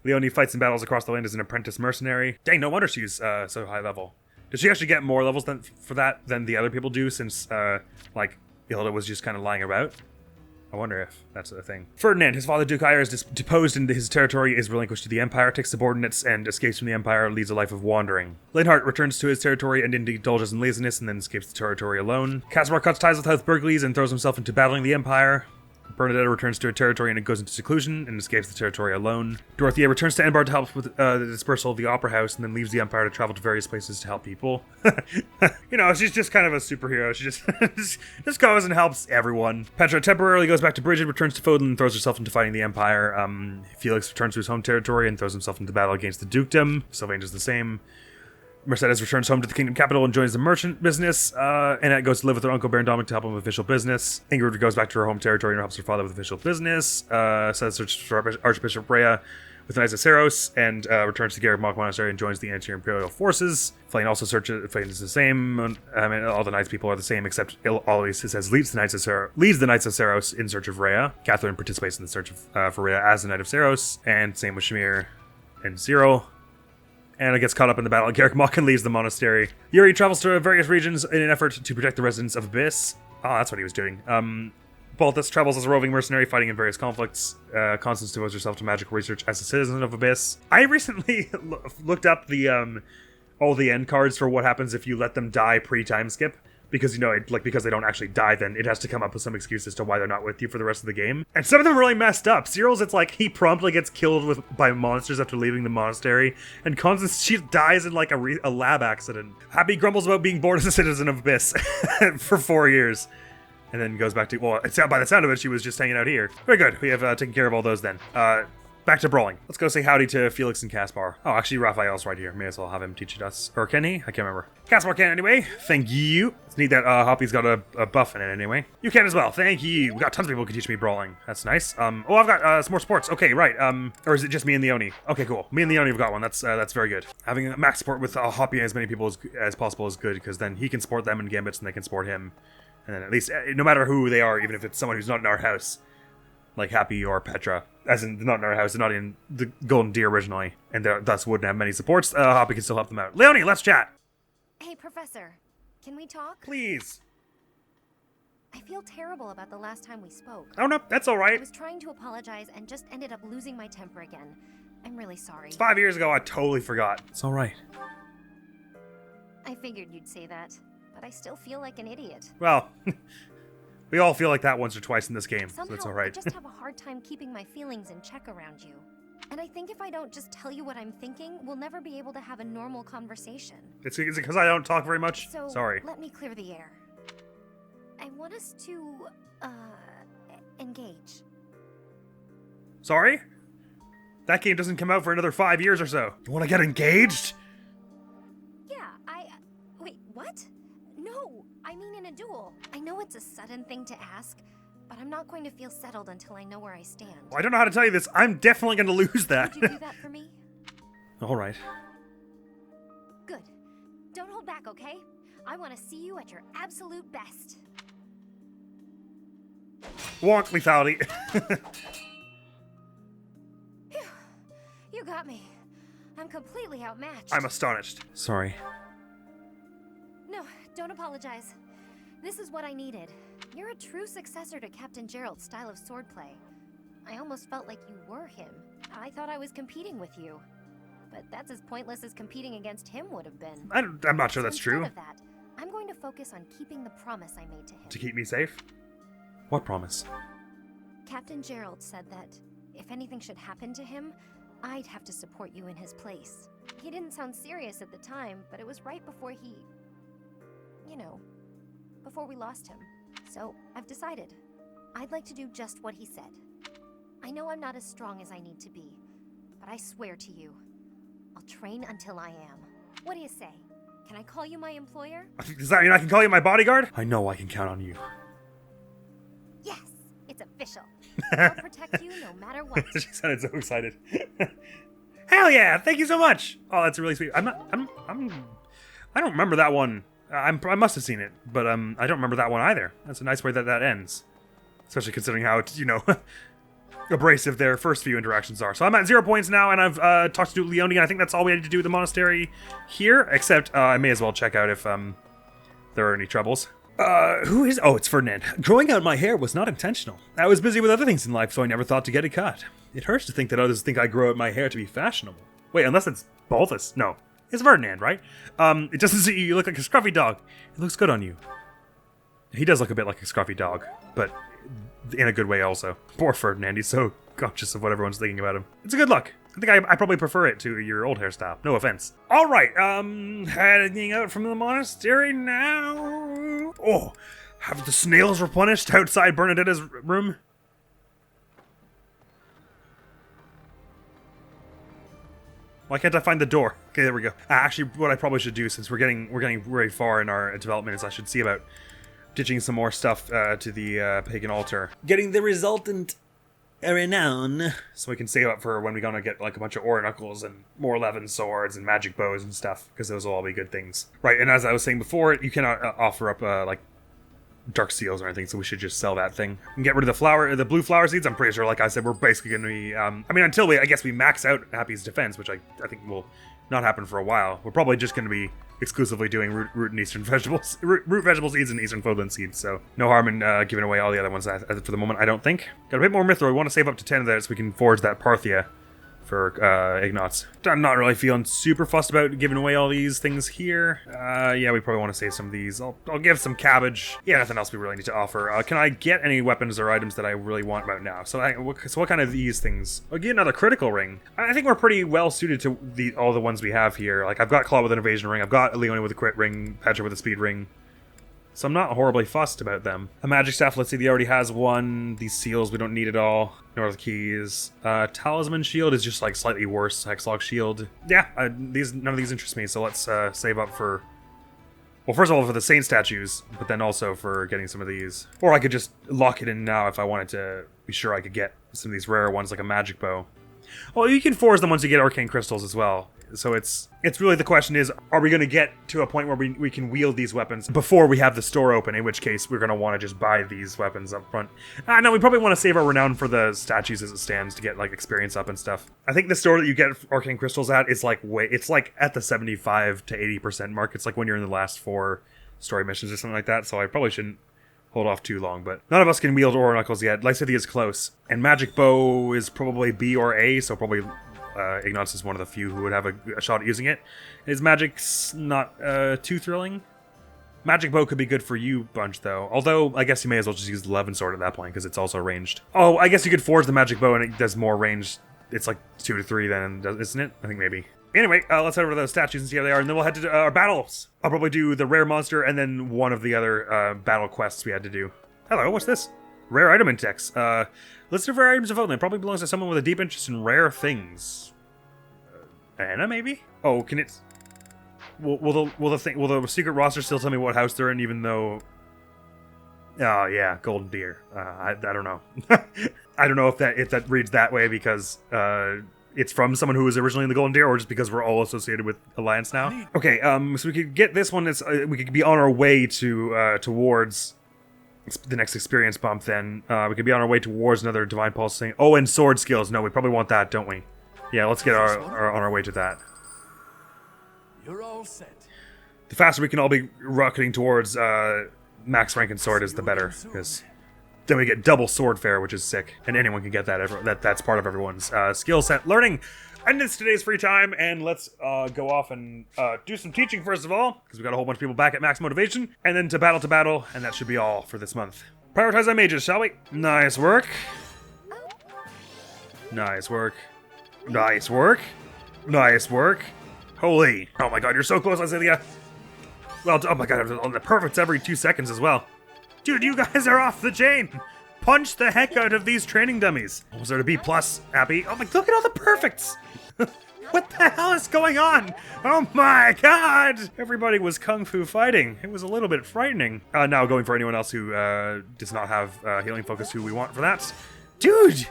Leonie fights and battles across the land as an apprentice mercenary. Dang, no wonder she's so high level. Did she actually get more levels for that than the other people do, since, Hilda was just kind of lying about? I wonder if that's a thing. Ferdinand, his father Duke Ire, is deposed and his territory is relinquished to the Empire, takes subordinates and escapes from the Empire, leads a life of wandering. Linhart returns to his territory and indulges in laziness and then escapes the territory alone. Casimir cuts ties with House Burgleys and throws himself into battling the Empire. Bernadetta returns to her territory and goes into seclusion and escapes the territory alone. Dorothea returns to Enbar to help with the dispersal of the Opera House and then leaves the Empire to travel to various places to help people. She's just kind of a superhero. She just goes and helps everyone. Petra temporarily goes back to Bridget, returns to Foden, and throws herself into fighting the Empire. Felix returns to his home territory and throws himself into battle against the dukedom. Sylvain does the same. Mercedes returns home to the kingdom capital and joins the merchant business. Annette goes to live with her uncle Baron Dominic to help him with official business. Ingrid goes back to her home territory and helps her father with official business. Says searches for Archbishop Rhea with the Knights of Seros and returns to Garrick Mock Monastery and joins the anti-imperial forces. Flane also searches. Flane is the same. All the Knights people are the same, except always it says leads the Knights of Seros in search of Rhea. Catherine participates in the search for Rhea as the Knight of Seros, and same with Shamir and Cyril. Anna gets caught up in the battle. Garrick Mockin leaves the monastery. Yuri travels to various regions in an effort to protect the residents of Abyss. Oh, that's what he was doing. Balthus travels as a roving mercenary, fighting in various conflicts. Constance devotes herself to magical research as a citizen of Abyss. I recently looked up the all the end cards for what happens if you let them die pre-time skip. Because, you know, because they don't actually die, then it has to come up with some excuse as to why they're not with you for the rest of the game. And some of them are really messed up. Cyril's, it's like he promptly gets killed by monsters after leaving the monastery. And Constance, she dies in like a lab accident. Happy grumbles about being bored as a citizen of Abyss for 4 years. And then goes back to, well, by the sound of it, she was just hanging out here. Very good. We have taken care of all those then. Back to brawling. Let's go say howdy to Felix and Caspar. Oh, actually, Raphael's right here. May as well have him teach it us. Or can he? I can't remember. Caspar can anyway. Thank you. It's neat that Hapi's got a buff in it anyway. You can as well. Thank you. We got tons of people who can teach me brawling. That's nice. Oh, I've got some more sports. Okay, right. Or is it just me and the Oni? Okay, cool. Me and the Oni have got one. That's very good. Having a max support with Hapi and as many people as possible is good, because then he can support them in gambits and they can support him. And then at least, no matter who they are, even if it's someone who's not in our house, like Hapi or Petra, as in not in our house, they're not in the Golden Deer originally, and thus wouldn't have many supports, Hapi can still help them out. Leonie, let's chat! Hey, Professor. Can we talk? Please. I feel terrible about the last time we spoke. Oh no, that's I alright. was trying to apologize and just ended up losing my temper again. I'm really sorry. 5 years ago, I totally forgot. It's alright. I figured you'd say that, but I still feel like an idiot. Well, we all feel like that once or twice in this game, Somehow, so it's alright. I just have a hard time keeping my feelings in check around you. And I think if I don't just tell you what I'm thinking, we'll never be able to have a normal conversation. Is it because I don't talk very much? So, Sorry. let me clear the air. I want us to, engage. Sorry? That game doesn't come out for another 5 years or so. You want to get engaged? Yeah, wait, what? No, I mean in a duel. I know it's a sudden thing to ask, but I'm not going to feel settled until I know where I stand. Well, I don't know how to tell you this. I'm definitely going to lose that. Would you do that for me? Alright. Good. Don't hold back, okay? I want to see you at your absolute best. Wonk lethality. Phew. You got me. I'm completely outmatched. I'm astonished. Sorry. No, don't apologize. This is what I needed. You're a true successor to Captain Gerald's style of swordplay. I almost felt like you were him. I thought I was competing with you. But that's as pointless as competing against him would have been. I'm not sure So that's instead true. of that, I'm going to focus on keeping the promise I made to him. To keep me safe? What promise? Captain Gerald said that if anything should happen to him, I'd have to support you in his place. He didn't sound serious at the time, but it was right before he... before we lost him. So, I've decided. I'd like to do just what he said. I know I'm not as strong as I need to be, but I swear to you, I'll train until I am. What do you say? Can I call you my employer? Does that mean I can call you my bodyguard? I know I can count on you. Yes, it's official. I'll protect you no matter what. She sounded so excited. Hell yeah! Thank you so much. Oh, that's really sweet. I don't remember that one. I must have seen it, but I don't remember that one either. That's a nice way that ends, especially considering how it's abrasive their first few interactions are. So I'm at 0 points now, and I've talked to Leonie, and I think that's all we had to do with the monastery here. Except I may as well check out if there are any troubles. Who is... Oh, it's Ferdinand. Growing out my hair was not intentional. I was busy with other things in life, so I never thought to get it cut. It hurts to think that others think I grow out my hair to be fashionable. Wait, unless it's Balthus. No. It's Ferdinand, right? It doesn't see you. You look like a scruffy dog. It looks good on you. He does look a bit like a scruffy dog, but in a good way also. Poor Ferdinand. He's so conscious of what everyone's thinking about him. It's a good look. I think I probably prefer it to your old hairstyle. No offense. All right. Heading out from the monastery now. Oh, have the snails replenished outside Bernadetta's room? Why can't I find the door? Okay, there we go. Actually, what I probably should do, since we're getting very far in our development, is I should see about ditching some more stuff to the pagan altar, getting the resultant renown, so we can save up for when we're gonna get like a bunch of ore knuckles and more 11 swords and magic bows and stuff, because those will all be good things. Right, and as I was saying before, you cannot offer up like dark seals or anything, so we should just sell that thing and get rid of the blue flower seeds. I'm pretty sure, like I said, we're basically going to be I mean, until I guess we max out Happy's defense, which I think will not happen for a while. We're probably just going to be exclusively doing root and eastern vegetables, root vegetable seeds and eastern clothing seeds. So no harm in giving away all the other ones for the moment, I don't think. Got a bit more mithril. We want to save up to 10 of that so we can forge that Parthia for Ignatz. I'm not really feeling super fussed about giving away all these things here. Yeah, we probably want to save some of these. I'll give some cabbage. Yeah, nothing else we really need to offer. Can I get any weapons or items that I really want right now? So what kind of these things? I'll get another critical ring. I think we're pretty well suited to all the ones we have here. Like, I've got Claw with an evasion ring. I've got Leonie with a crit ring. Petra with a speed ring. So I'm not horribly fussed about them. A magic staff, let's see, he already has one. These seals, we don't need at all. North keys. Talisman shield is just like slightly worse. Hexlog shield. Yeah, none of these interest me, so let's save up for... Well, first of all, for the saint statues, but then also for getting some of these. Or I could just lock it in now if I wanted to be sure I could get some of these rare ones, like a magic bow. Well, you can forge them once you get arcane crystals as well. So it's really, the question is, are we going to get to a point where we can wield these weapons before we have the store open, in which case we're going to want to just buy these weapons up front. No, we probably want to save our renown for the statues as it stands to get like experience up and stuff. I think the store that you get arcane crystals at is like it's like at the 75 to 80% mark. It's like when you're in the last 4 story missions or something like that, so I probably shouldn't hold off too long, but none of us can wield oracles yet. Lycithia is close, and magic bow is probably B or A, so probably Ignatz is one of the few who would have a shot at using it. His magic's not too thrilling. Magic bow could be good for you, Bunch, though. Although, I guess you may as well just use the Levin sword at that point, because it's also ranged. Oh, I guess you could forge the magic bow and it does more range. It's like 2 to 3 then, isn't it? I think maybe. Anyway, let's head over to those statues and see how they are, and then we'll head to our battles. I'll probably do the rare monster and then one of the other battle quests we had to do. Hello, what's this? Rare item index. List of rare items of Odin. It probably belongs to someone with a deep interest in rare things. Anna, maybe? Oh, can it... Will the secret roster still tell me what house they're in, even though... Oh, yeah, Golden Deer. I don't know. I don't know if that reads that way because it's from someone who was originally in the Golden Deer, or just because we're all associated with Alliance now. Okay, so we could get this one. We could be on our way to towards the next experience bump. Then we could be on our way towards another Divine Pulse thing. Oh, and sword skills. No, we probably want that, don't we? Yeah, let's get on our way to that. You're all set. The faster we can all be rocketing towards max rank and sword is the better, because then we get double sword fare, which is sick, and anyone can get that. That's part of everyone's skill set learning. And it's today's free time, and let's go off and do some teaching first of all, because we got a whole bunch of people back at max motivation, and then to battle, and that should be all for this month. Prioritize our mages, shall we? Nice work. Nice work. Nice work. Nice work. Holy. Oh my god, you're so close, Lycithia. Well, oh my god, the perfects every 2 seconds as well. Dude, you guys are off the chain. Punch the heck out of these training dummies. Was there a B+, Hapi? Oh my, look at all the perfects. What the hell is going on? Oh my god. Everybody was kung fu fighting. It was a little bit frightening. Now going for anyone else who does not have healing focus who we want for that. Dude,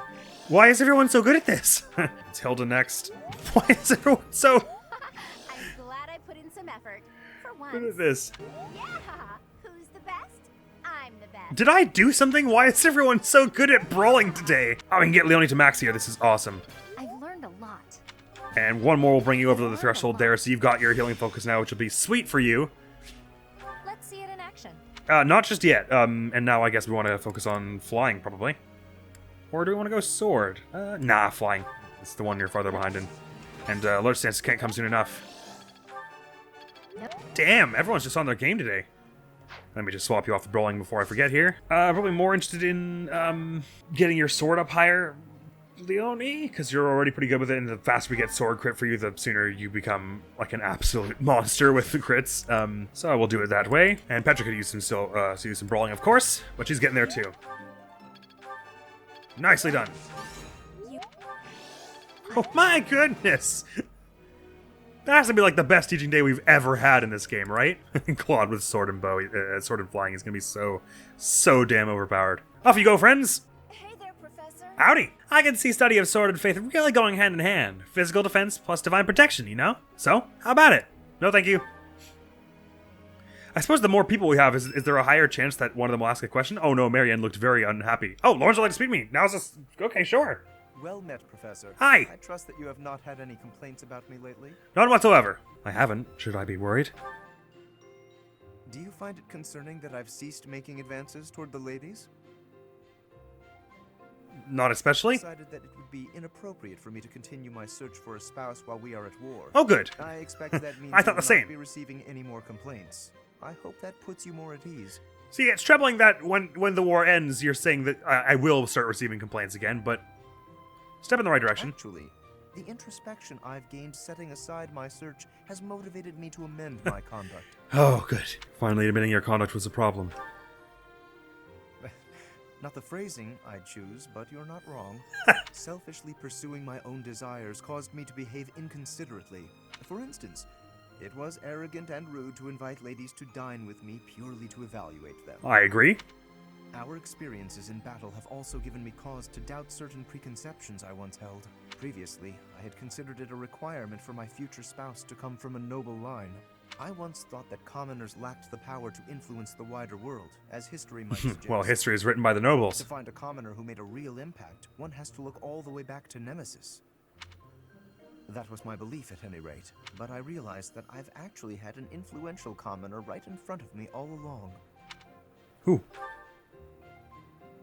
why is everyone so good at this? It's Hilda next. Why is everyone so... I'm glad I put in some effort. For once. Look at this. Yeah, who's the best? I'm the best. Did I do something? Why is everyone so good at brawling today? Oh, we can get Leonie to max here. This is awesome. I've learned a lot. And one more will bring you over to the threshold there, so you've got your healing focus now, which will be sweet for you. Let's see it in action. Not just yet. And now I guess we want to focus on flying, probably. Or do we want to go sword? Nah, flying. It's the one you're farther behind in. And large stance can't come soon enough. Nope. Damn, everyone's just on their game today. Let me just swap you off the brawling before I forget here. Probably more interested in getting your sword up higher, Leonie, because you're already pretty good with it, and the faster we get sword crit for you, the sooner you become like an absolute monster with the crits. So I will do it that way. And Petra could use some brawling, of course, but she's getting there too. Nicely done. Oh my goodness! That has to be like the best teaching day we've ever had in this game, right? Claude with sword and bow, sword and flying is gonna be so damn overpowered. Off you go, friends! Hey there, Professor. Howdy! I can see study of sword and faith really going hand in hand. Physical defense plus divine protection, you know? So, how about it? No thank you. I suppose the more people we have, is there a higher chance that one of them will ask a question? Oh no, Marianne looked very unhappy. Oh, Lawrence would like to speak to me. Now's this... Okay, sure. Well met, Professor. Hi. I trust that you have not had any complaints about me lately. None whatsoever. I haven't. Should I be worried? Do you find it concerning that I've ceased making advances toward the ladies? Not especially. I decided that it would be inappropriate for me to continue my search for a spouse while we are at war. Oh, good. I expect that means I thought will the same. not be receiving any more complaints. I hope that puts you more at ease. See, it's troubling that when the war ends, you're saying that I will start receiving complaints again, but step in the right direction. Actually, the introspection I've gained setting aside my search has motivated me to amend my conduct. Oh, good. Finally admitting your conduct was a problem. Not the phrasing I'd choose, but you're not wrong. Selfishly pursuing my own desires caused me to behave inconsiderately. For instance, it was arrogant and rude to invite ladies to dine with me purely to evaluate them. I agree. Our experiences in battle have also given me cause to doubt certain preconceptions I once held. Previously, I had considered it a requirement for my future spouse to come from a noble line. I once thought that commoners lacked the power to influence the wider world, as history might suggest. Well, history is written by the nobles. To find a commoner who made a real impact, one has to look all the way back to Nemesis. That was my belief at any rate, but I realized that I've actually had an influential commoner right in front of me all along. Who?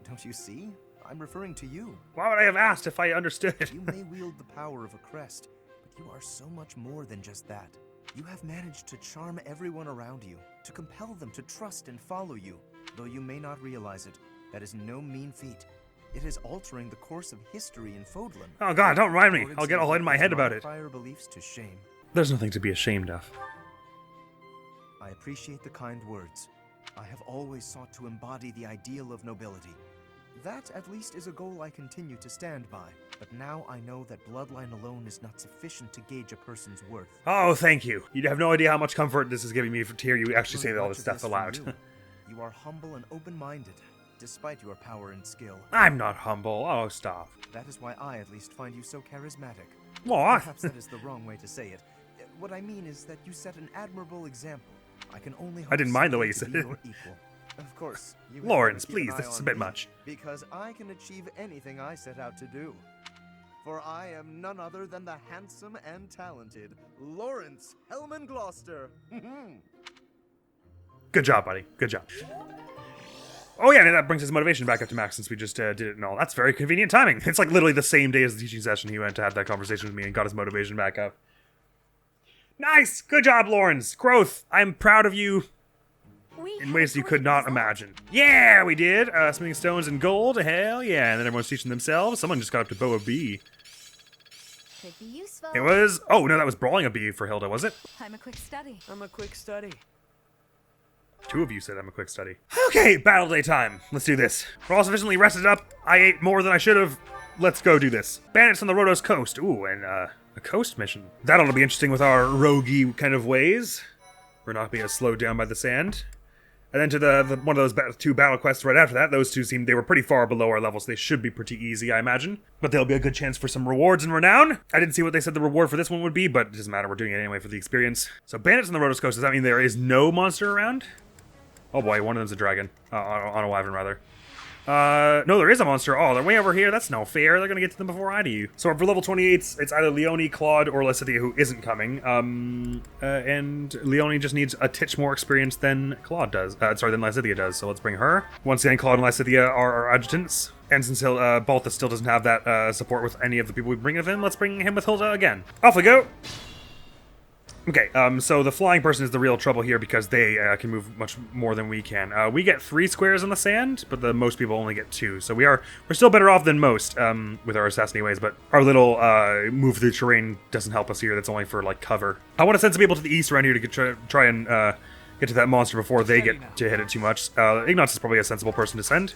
Don't you see? I'm referring to you. Why would I have asked if I understood? You may wield the power of a crest, but you are so much more than just that. You have managed to charm everyone around you, to compel them to trust and follow you. Though you may not realize it, that is no mean feat. It is altering the course of history in Fodlan. Oh god, don't remind me. I'll get all in my head about it. Prior beliefs to shame. There's nothing to be ashamed of. I appreciate the kind words. I have always sought to embody the ideal of nobility. That, at least, is a goal I continue to stand by. But now I know that bloodline alone is not sufficient to gauge a person's worth. Oh, thank you. You have no idea how much comfort this is giving me to hear you actually say all this stuff aloud. You are humble and open-minded, despite your power and skill. I'm not humble. Oh, stop. That is why I, at least, find you so charismatic. What? Perhaps that is the wrong way to say it. What I mean is that you set an admirable example. I can only hope I didn't mind the way you to be said it. your equal. Of course, you have Lawrence, to keep an please, eye this is a on bit me, much. Because I can achieve anything I set out to do. For I am none other than the handsome and talented Lawrence Hellman Gloucester. Good job, buddy. Good job. Oh yeah, and that brings his motivation back up to max since we just did it and all. That's very convenient timing. It's like literally the same day as the teaching session he went to have that conversation with me and got his motivation back up. Nice! Good job, Lawrence. Growth. I'm proud of you in ways you could not imagine. Yeah, we did. Smithing stones and gold. Hell yeah. And then everyone's teaching themselves. Someone just got up to bow a bee. Could be useful. It was... Oh, no, that was brawling a bee for Hilda, was it? I'm a quick study. I'm a quick study. Two of you said I'm a quick study. Okay, battle day time. Let's do this. We're all sufficiently rested up. I ate more than I should have. Let's go do this. Bandits on the Rhodos coast. Ooh, and a coast mission. That ought to be interesting with our roguey kind of ways. We're not being slowed down by the sand. And then to the one of those two battle quests right after that, those two seemed they were pretty far below our level, so they should be pretty easy, I imagine. But there'll be a good chance for some rewards and renown. I didn't see what they said the reward for this one would be, but it doesn't matter, we're doing it anyway for the experience. So bandits on the Rhodos coast, does that mean there is no monster around? Oh boy, one of them's a dragon. On a wyvern, rather. No, there is a monster. Oh, they're way over here. That's no fair. They're gonna get to them before I do. So for level 28, it's either Leone, Claude, or Lysithea who isn't coming. And Leone just needs a titch more experience than Claude does. Than Lysithea does. So let's bring her. Once again, Claude and Lysithea are our adjutants. And since Balthus still doesn't have that support with any of the people we bring with him, let's bring him with Hilda again. Off we go! Okay, so the flying person is the real trouble here because they can move much more than we can. We get 3 squares in the sand, but most people only get 2. So we're still better off than most with our assassinate ways, but our little move through the terrain doesn't help us here. That's only for like cover. I want to send some people to the east around here to try and get to that monster before they get to hit it too much. Ignatz is probably a sensible person to send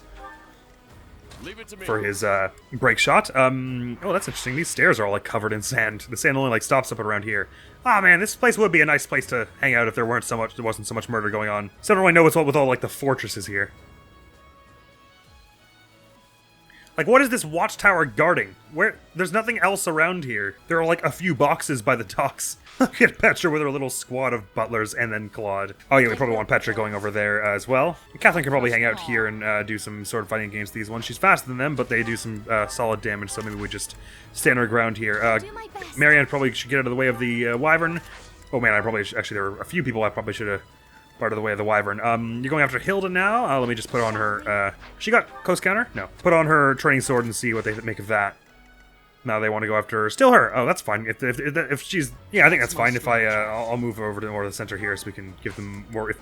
for his break shot. Oh, that's interesting. These stairs are all like covered in sand. The sand only like stops up around here. Ah, man, this place would be a nice place to hang out if there wasn't so much murder going on. So I don't really know what's what with all like the fortresses here. Like, what is this watchtower guarding? Where? There's nothing else around here. There are like a few boxes by the docks. Look at Petra with her little squad of butlers and then Claude. Oh yeah, we probably want Petra going over there as well. Catherine can probably hang out here and do some sword fighting against these ones. She's faster than them, but they do some solid damage, so maybe we just stand our ground here. Marianne probably should get out of the way of the wyvern. Oh man, I probably actually there were a few people I probably should have part of the way of the wyvern. You're going after Hilda now. Let me just put on her. She got coast counter? No. Put on her training sword and see what they make of that. Now they want to go after still her. Oh, that's fine. If she's I think that's fine. If I'll move over to more of the center here so we can give them more.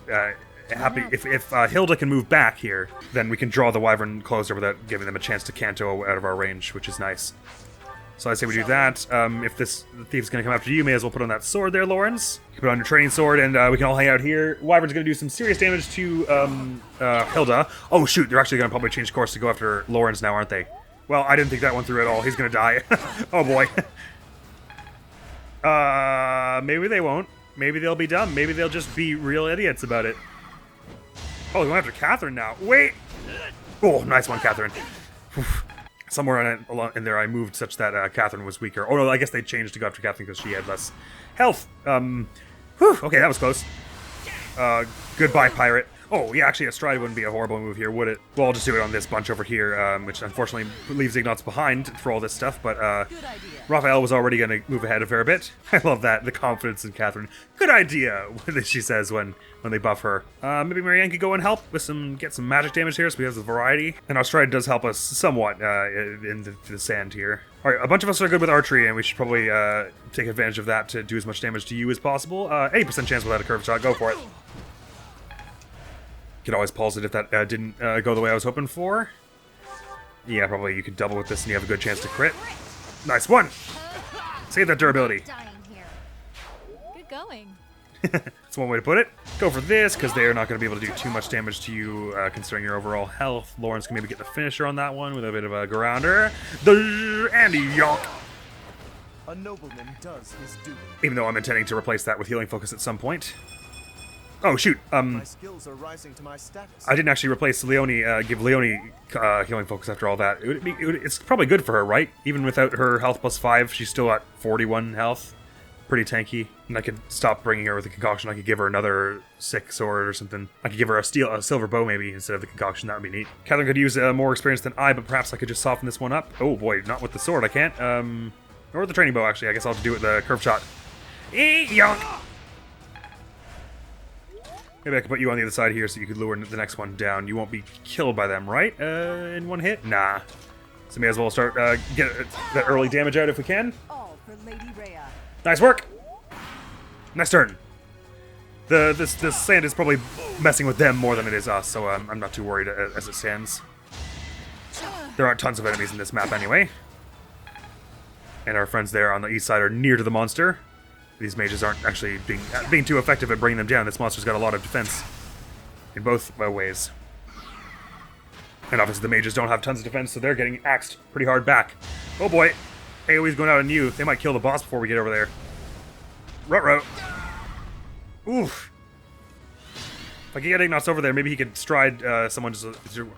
Happy if Hilda can move back here, then we can draw the wyvern closer without giving them a chance to canto out of our range, which is nice. So I say we do that. If the thief's going to come after you, may as well put on that sword there, Lawrence. You put on your training sword, and we can all hang out here. Wyvern's going to do some serious damage to Hilda. Oh, shoot. They're actually going to probably change course to go after Lawrence now, aren't they? Well, I didn't think that one through at all. He's going to die. Oh, boy. Maybe they won't. Maybe they'll be dumb. Maybe they'll just be real idiots about it. Oh, they're going after Catherine now. Wait. Oh, nice one, Catherine. Somewhere in there I moved such that Catherine was weaker. Oh no, I guess they changed to go after Catherine because she had less health. Okay, that was close. Goodbye, pirate. Oh, yeah, actually a stride wouldn't be a horrible move here, would it? Well, I'll just do it on this bunch over here, which unfortunately leaves Ignatz behind for all this stuff, but Raphael was already going to move ahead a fair bit. I love that, the confidence in Catherine. Good idea, she says when they buff her. Maybe Marianne could go and help with get some magic damage here so we have the variety. And our stride does help us somewhat in the sand here. Alright, a bunch of us are good with archery, and we should probably take advantage of that to do as much damage to you as possible. 80% chance without a curved shot, go for it. Could always pulse it if that didn't go the way I was hoping for. Yeah, probably you could double with this and you have a good chance to crit. Nice one! Save that durability. Good going. That's one way to put it. Go for this, because they are not going to be able to do too much damage to you, considering your overall health. Lawrence can maybe get the finisher on that one with a bit of a grounder. Andy yonk! A nobleman does his duty. Even though I'm intending to replace that with healing focus at some point. Oh shoot! My skills are rising to my status. I didn't actually replace Leonie. Give Leonie healing focus after all that. It's probably good for her, right? Even without her health plus 5, she's still at 41 health. Pretty tanky. And I could stop bringing her with the concoction. I could give her another sick sword or something. I could give her a silver bow maybe instead of the concoction. That would be neat. Catherine could use more experience than I, but perhaps I could just soften this one up. Oh boy, not with the sword. I can't. Or with the training bow actually. I guess I'll have to do it with the curved shot. Yonk! Maybe I can put you on the other side here so you could lure the next one down. You won't be killed by them, right? In one hit? Nah. So may as well start get that early damage out if we can. All for Lady Rhea. Nice work. Nice turn. This sand is probably messing with them more than it is us, so I'm not too worried as it stands. There aren't tons of enemies in this map anyway. And our friends there on the east side are near to the monster. These mages aren't actually being too effective at bringing them down. This monster's got a lot of defense in both ways. And obviously the mages don't have tons of defense, so they're getting axed pretty hard back. Oh boy. AoE's going out on you. They might kill the boss before we get over there. Ruh-roh. Oof. If I can get Ignatz over there, maybe he could stride someone just...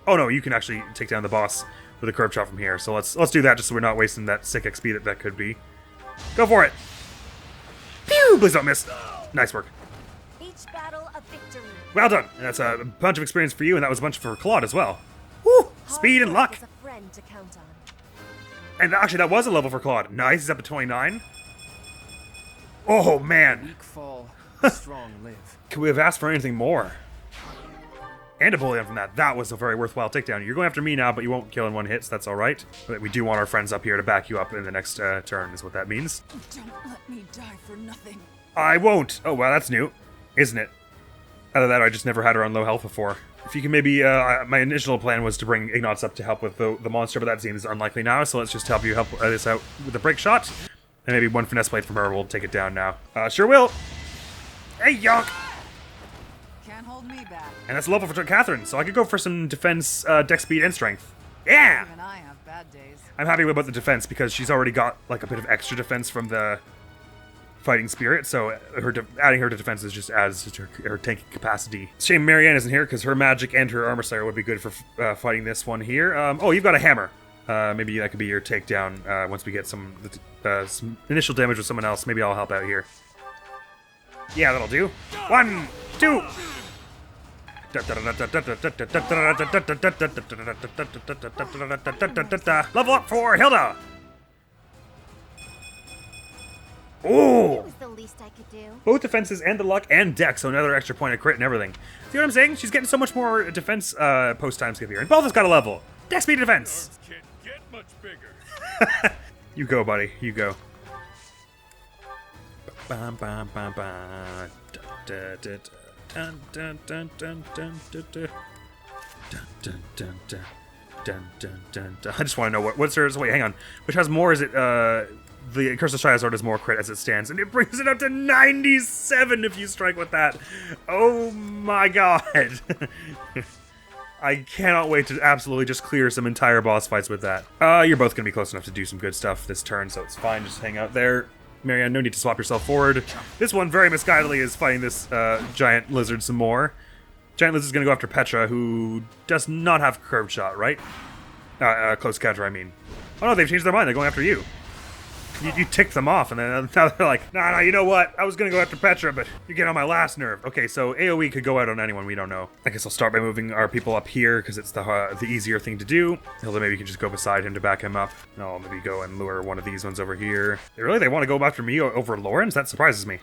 Oh no, you can actually take down the boss with a curved shot from here. So let's do that just so we're not wasting that sick XP that could be. Go for it. Pew! Please don't miss. Nice work. Each battle a victory. Well done. And that's a bunch of experience for you, and that was a bunch for Claude as well. Woo! Speed and luck. Is a friend to count on. And actually, that was a level for Claude. Nice. He's up to 29. Oh, man. Weak fall, strong live. Could we have asked for anything more? And a bullion from that. That was a very worthwhile takedown. You're going after me now, but you won't kill in one hit, so that's all right. But we do want our friends up here to back you up in the next turn, is what that means. Don't let me die for nothing. I won't. Oh, wow, that's new, isn't it? Out of that, I just never had her on low health before. If you can maybe... my initial plan was to bring Ignatz up to help with the monster, but that seems unlikely now, so let's just help this out with a break shot. And maybe one finesse blade from her will take it down now. Sure will. Hey, yonk! Can't hold me back. And that's a level for Catherine, so I could go for some defense, dex speed, and strength. Yeah! Even I have bad days. I'm happy about the defense because she's already got like a bit of extra defense from the fighting spirit, so adding her to defense is just adds to her tanking capacity. Shame Marianne isn't here because her magic and her armor slayer would be good for fighting this one here. Oh, you've got a hammer. Maybe that could be your takedown once we get some initial damage with someone else. Maybe I'll help out here. Yeah, that'll do. 1, 2. Level up for Hilda. It Oh, was the least I could do. both defenses and the luck and dex, so another extra point of crit and everything. See what I'm saying? She's getting so much more defense post time skip here, and both has got a level. Dex speed defense. Can't get much bigger. You go, buddy. You go. I just want to know what's hers. Wait, hang on. Which has more? Is it the Curse of Triazord has more crit as it stands, and it brings it up to 97 if you strike with that. Oh my god. I cannot wait to absolutely just clear some entire boss fights with that. You're both going to be close enough to do some good stuff this turn, so it's fine. Just hang out there. Marianne, no need to swap yourself forward. This one, very misguidedly, is fighting this giant lizard some more. Giant lizard's going to go after Petra, who does not have curved shot, right? Close encounter, I mean. Oh no, they've changed their mind. They're going after you. You ticked them off, and then now they're like, nah, you know what? I was going to go after Petra, but you get on my last nerve. Okay, so AoE could go out on anyone, we don't know. I guess I'll start by moving our people up here, because it's the easier thing to do. Hilda, maybe you can just go beside him to back him up. I'll maybe go and lure one of these ones over here. They want to go after me over Lawrence? That surprises me.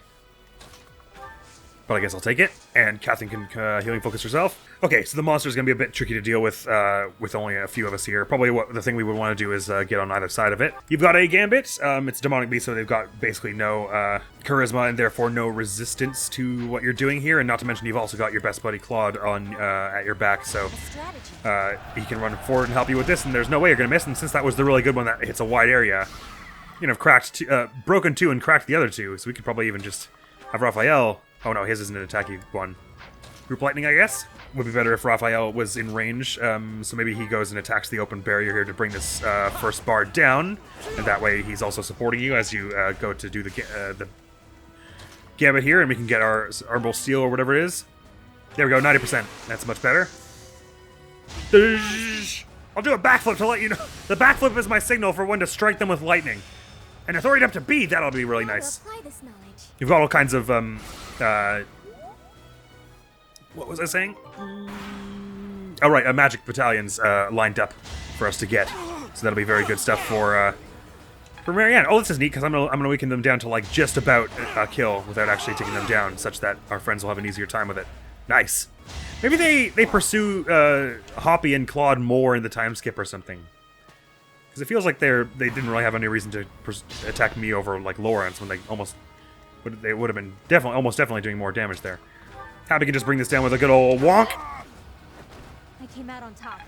But I guess I'll take it, and Catherine can healing focus herself. Okay, so the monster's going to be a bit tricky to deal with only a few of us here. Probably the thing we would want to do is get on either side of it. You've got a Gambit. It's a demonic beast, so they've got basically no charisma and therefore no resistance to what you're doing here. And not to mention, you've also got your best buddy Claude on at your back, so he can run forward and help you with this, and there's no way you're going to miss. And since that was the really good one that hits a wide area, you know, broken 2 and cracked the other 2, so we could probably even just have Raphael. Oh no, his isn't an attacky one. Group Lightning, I guess? Would be better if Raphael was in range, so maybe he goes and attacks the open barrier here to bring this first bar down, and that way he's also supporting you as you go to do the Gambit here, and we can get our Arbol Steel or whatever it is. There we go, 90%. That's much better. I'll do a backflip to let you know. The backflip is my signal for when to strike them with lightning. And authority up to B, that'll be really nice. Apply this knowledge. You've got all kinds of, what was I saying? Oh, right, magic battalions lined up for us to get. So that'll be very good stuff for Marianne. Oh, this is neat, because I'm gonna weaken them down to, like, just about a kill without actually taking them down, such that our friends will have an easier time with it. Nice. Maybe they pursue Hapi and Claude more in the time skip or something. Because it feels like they didn't really have any reason to attack me over, like, Lawrence, when they would have been almost definitely doing more damage there. Happy can just bring this down with a good old wonk. I came out on top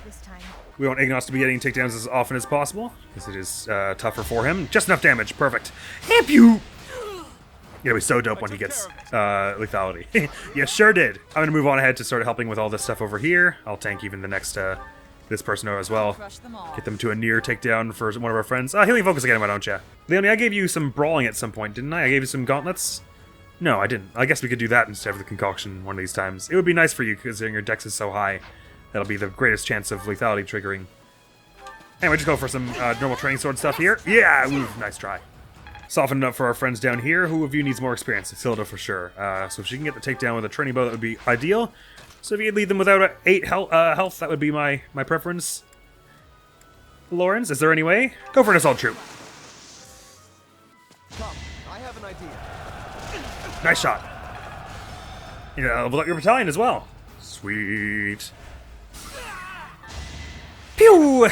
this time. We want Ignos to be getting takedowns as often as possible, because it is tougher for him. Just enough damage. Perfect. Amp you! It'll be so dope when he gets lethality. Yeah, sure did. I'm going to move on ahead to start helping with all this stuff over here. I'll tank even the next this person as well. Crush them all. Get them to a near takedown for one of our friends. Healing focus again, why don't ya? Leonie, I gave you some brawling at some point, didn't I? I gave you some gauntlets? No, I didn't. I guess we could do that instead of the concoction one of these times. It would be nice for you, considering your dex is so high. That'll be the greatest chance of lethality triggering. Anyway, just go for some normal training sword stuff here. Yeah, ooh, nice try. Soften it up for our friends down here. Who of you needs more experience? It's Hilda for sure. So if she can get the takedown with a training bow, that would be ideal. So if you could lead them without 8 health, that would be my preference. Lawrence, is there any way? Go for an assault troop. Come, I have an idea. Nice shot. You know, level up your battalion as well. Sweet. Pew!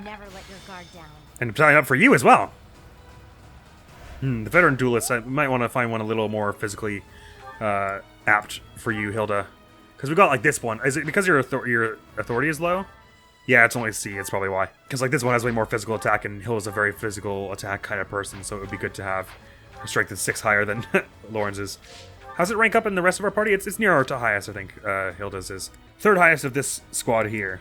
Never let your guard down. And a battalion up for you as well. The veteran duelist, I might want to find one a little more physically apt for you, Hilda. Because we got like this one. Is it because your authority is low? Yeah, it's only C. It's probably why. Because like this one has way more physical attack, and Hilda's a very physical attack kind of person, so it would be good to have her strength is 6 higher than Lawrence's. How's it rank up in the rest of our party? It's near our highest, I think. Hilda's is 3rd highest of this squad here.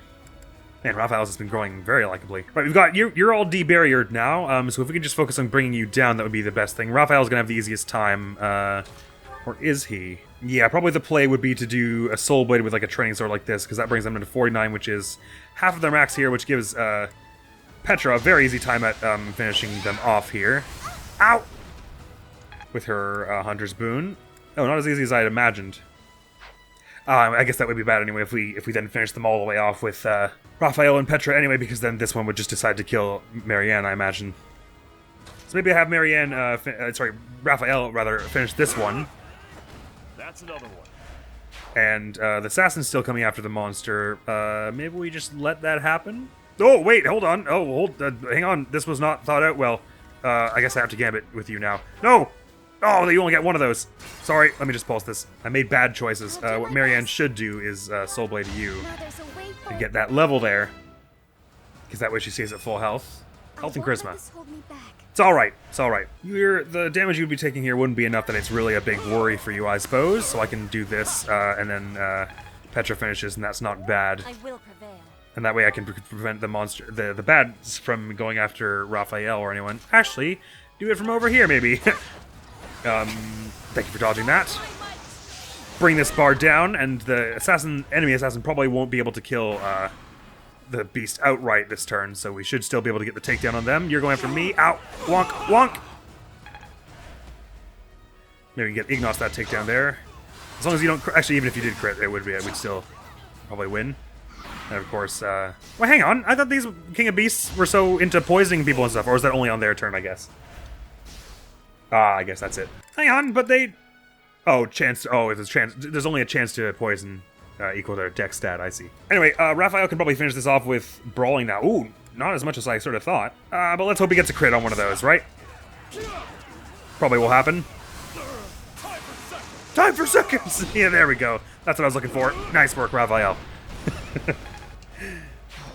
Man, Raphael's has been growing very likably. Right, we've got you're all de-barriered now. So if we could just focus on bringing you down, that would be the best thing. Raphael's gonna have the easiest time. Or is he? Yeah, probably the play would be to do a Soul Blade with like a training sword like this, because that brings them into 49, which is half of their max here, which gives Petra a very easy time at finishing them off here. Ow! With her Hunter's Boon. Oh, not as easy as I had imagined. I guess that would be bad anyway if we then finish them all the way off with Raphael and Petra anyway, because then this one would just decide to kill Marianne, I imagine. So maybe I have Marianne, Raphael rather, finish this one. That's another one. And the assassin's still coming after the monster. Maybe we just let that happen? Oh, wait, hold on. Oh, hang on. This was not thought out well. I guess I have to gambit with you now. No! Oh, you only get one of those. Sorry, let me just pause this. I made bad choices. What Marianne should do is Soul Blade you Now there's a way and for get that level there. Because that way she stays at full health. Health and I won't charisma. let this hold me back. It's alright, it's alright. The damage you'd be taking here wouldn't be enough that it's really a big worry for you, I suppose. So I can do this, and then Petra finishes, and that's not bad. I will prevail. And And that way I can prevent the monster, the bads from going after Raphael or anyone. Actually, do it from over here, maybe. Thank you for dodging that. Bring this bar down, and the enemy assassin probably won't be able to kill the beast outright this turn, so we should still be able to get the takedown on them. You're going after me. Ow! Wonk! Wonk! Maybe we can get Ignos that takedown there. As long as you don't... Actually, even if you did crit, we'd still probably win. And of course, well, hang on. I thought these King of Beasts were so into poisoning people and stuff, or is that only on their turn, I guess? I guess that's it. Hang on, but they... Oh, chance... Oh, there's chance... There's only a chance to poison equal to dex stat, I see. Anyway, Raphael can probably finish this off with Brawling now. Ooh, not as much as I sort of thought. But let's hope he gets a crit on one of those, right? Probably will happen. Time for seconds! Yeah, there we go. That's what I was looking for. Nice work, Raphael.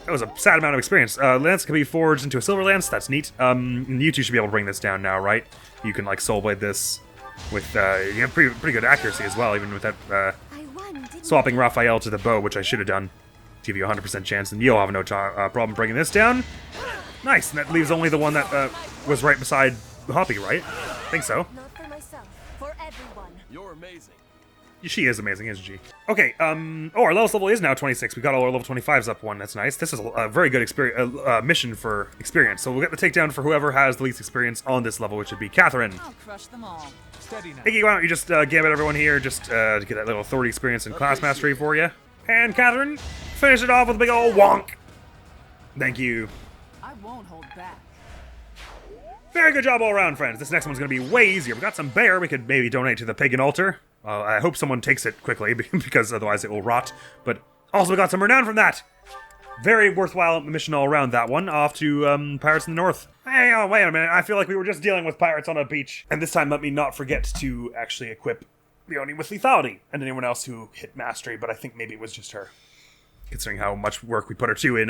That was a sad amount of experience. Lance can be forged into a silver lance. That's neat. You two should be able to bring this down now, right? You can, like, Soul Blade this with, you have pretty good accuracy as well, even with that, swapping Raphael to the bow, which I should have done. To give you a 100% chance, and you'll have no problem bringing this down. Nice, and that leaves only the one that was right beside Hapi, right? I think so. Not for myself, for everyone. You're amazing. She is amazing, isn't she? Okay, oh, our lowest level is now 26. We got all our level 25s up one. That's nice. This is a very good mission for experience. So we'll get the takedown for whoever has the least experience on this level, which would be Catherine. I'll crush them all. Steady now. Iggy, why don't you just gambit everyone here just to get that little authority experience and class mastery for you. And Catherine, finish it off with a big old wonk. Thank you. I won't hold back. Very good job all around, friends. This next one's going to be way easier. We got some bear we could maybe donate to the pagan altar. I hope someone takes it quickly, because otherwise it will rot. But also we got some renown from that. Very worthwhile mission all around, that one. Off to Pirates in the North. Hey, oh, wait a minute. I feel like we were just dealing with pirates on a beach. And this time let me not forget to actually equip Leonie with lethality. And anyone else who hit mastery, but I think maybe it was just her. Considering how much work we put her to in,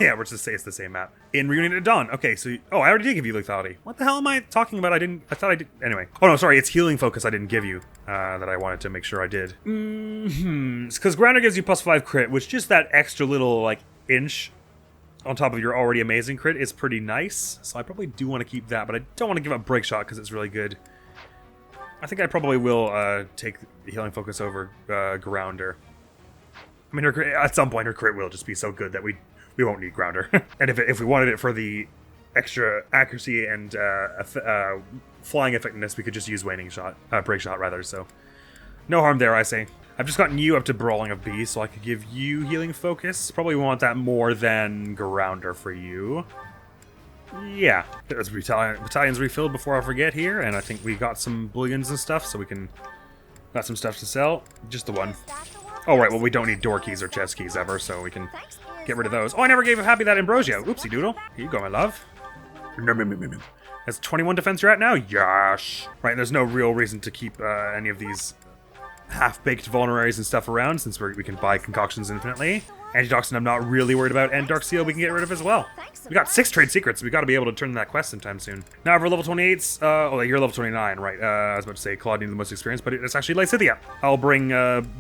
yeah, we're just say it's the same map. In Reunion at Dawn. Okay, so... Oh, I already did give you lethality. What the hell am I talking about? I thought I did... Anyway. Oh, no, sorry. It's healing focus I didn't give you. That I wanted to make sure I did. It's because Grounder gives you +5 crit, which just that extra little, like, inch on top of your already amazing crit is pretty nice. So I probably do want to keep that, but I don't want to give up Break Shot because it's really good. I think I probably will take the healing focus over Grounder. I mean, at some point her crit will just be so good that we won't need Grounder. And if we wanted it for the extra accuracy and flying effectiveness, we could just use Waning Shot, Break Shot rather, so no harm there, I say. I've just gotten you up to Brawling of Beasts, so I could give you Healing Focus. Probably want that more than Grounder for you. Yeah, there's battalions refilled before I forget here, and I think we got some bullions and stuff, so we can... Got some stuff to sell. Just the one. Oh, right, well, we don't need door keys or chest keys ever, so we can get rid of those. Oh, I never gave Happy that Ambrosio. Oopsie doodle. Here you go, my love. That's 21 defense you're at now? Yosh. Right, there's no real reason to keep any of these half-baked vulneraries and stuff around, since we can buy concoctions infinitely. Antitoxin I'm not really worried about, and Dark Seal we can get rid of as well. We got 6 trade secrets, we gotta be able to turn that quest sometime soon. Now for level 28s, oh, you're level 29, right. I was about to say Claude needed the most experience, but it's actually Lysithea. I'll bring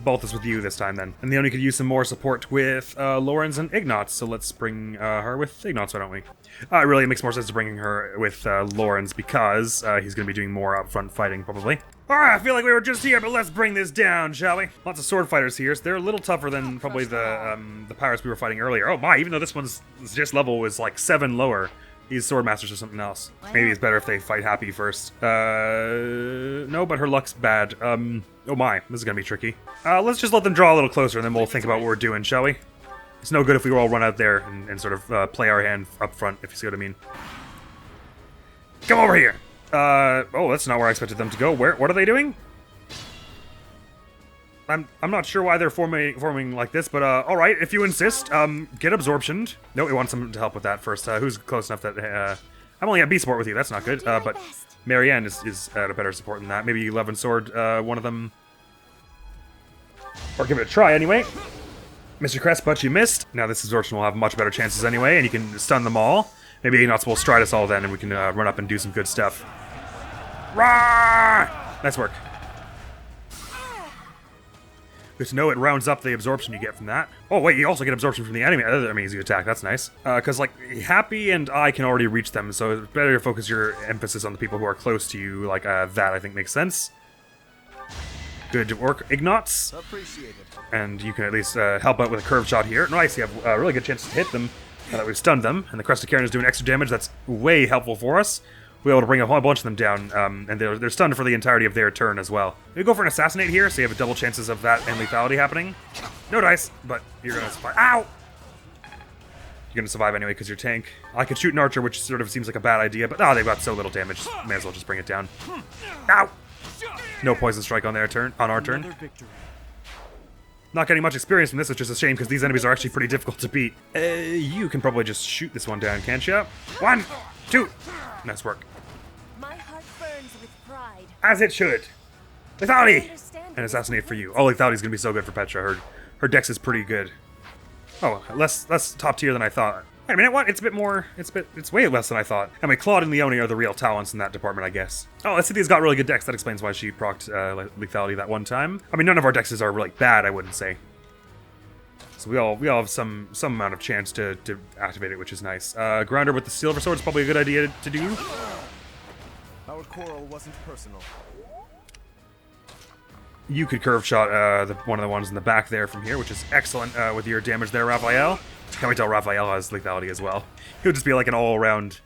Balthus with you this time then. And Leonie could use some more support with Lorenz and Ignatz, so let's bring her with Ignatz, why don't we? Really, it makes more sense to bring her with Lorenz because he's gonna be doing more upfront fighting, probably. Alright, I feel like we were just here, but let's bring this down, shall we? Lots of sword fighters here, so they're a little tougher than probably the pirates we were fighting earlier. Oh my, even though this one's just level was like 7 lower, these sword masters are something else. Maybe it's better if they fight Hapi first. No, but her luck's bad. Oh my, this is gonna be tricky. Let's just let them draw a little closer and then we'll think about what we're doing, shall we? It's no good if we all run out there and sort of play our hand up front, if you see what I mean. Come over here! Oh, that's not where I expected them to go. What are they doing? I'm not sure why they're forming like this, but alright, if you insist, get absorptioned. No, we want someone to help with that first. Who's close enough that, I'm only at B support with you, that's not good, but Marianne is at a better support than that. Maybe Love and Sword, one of them. Or give it a try anyway. Mr. Crest, but you missed. Now this absorption will have much better chances anyway, and you can stun them all. Maybe Ignatz will stride us all then, and we can run up and do some good stuff. Rah! Nice work. Good to know it rounds up the absorption you get from that. Oh wait, you also get absorption from the enemy. Other enemies you attack, that's nice. Because like, Hapi and I can already reach them, so it's better to focus your emphasis on the people who are close to you, like that I think makes sense. Good work, Ignatz. Appreciate it. And you can at least help out with a curved shot here. Nice, you have a really good chance to hit them now that we've stunned them. And the Crest of Cairn is doing extra damage, that's way helpful for us. We're able to bring a whole bunch of them down, and they're stunned for the entirety of their turn as well. We go for an Assassinate here, so you have double chances of that and lethality happening. No dice, but you're gonna survive. Ow! You're gonna survive anyway because you're tank. I could shoot an archer, which sort of seems like a bad idea, but they've got so little damage, may as well just bring it down. Ow! No poison strike on our turn. Not getting much experience from this, which is a shame because these enemies are actually pretty difficult to beat. You can probably just shoot this one down, can't you? 1, 2. Nice work. My heart burns with pride. As it should. Lethality! And Assassinate for you. Oh, Lethality's gonna be so good for Petra. Her dex is pretty good. Oh, less top tier than I thought. Wait a minute, what? It's a bit more. It's way less than I thought. I mean, Claude and Leonie are the real talents in that department, I guess. Oh, Lysithea's got really good dex. That explains why she procced lethality that one time. I mean, none of our dexes are really bad, I wouldn't say. So we all have some amount of chance to activate it, which is nice. Grounder with the Silver Sword is probably a good idea to do. Our quarrel wasn't personal. You could curve shot one of the ones in the back there from here, which is excellent with your damage there, Raphael. Can we tell Raphael has lethality as well? He would just be like an all-around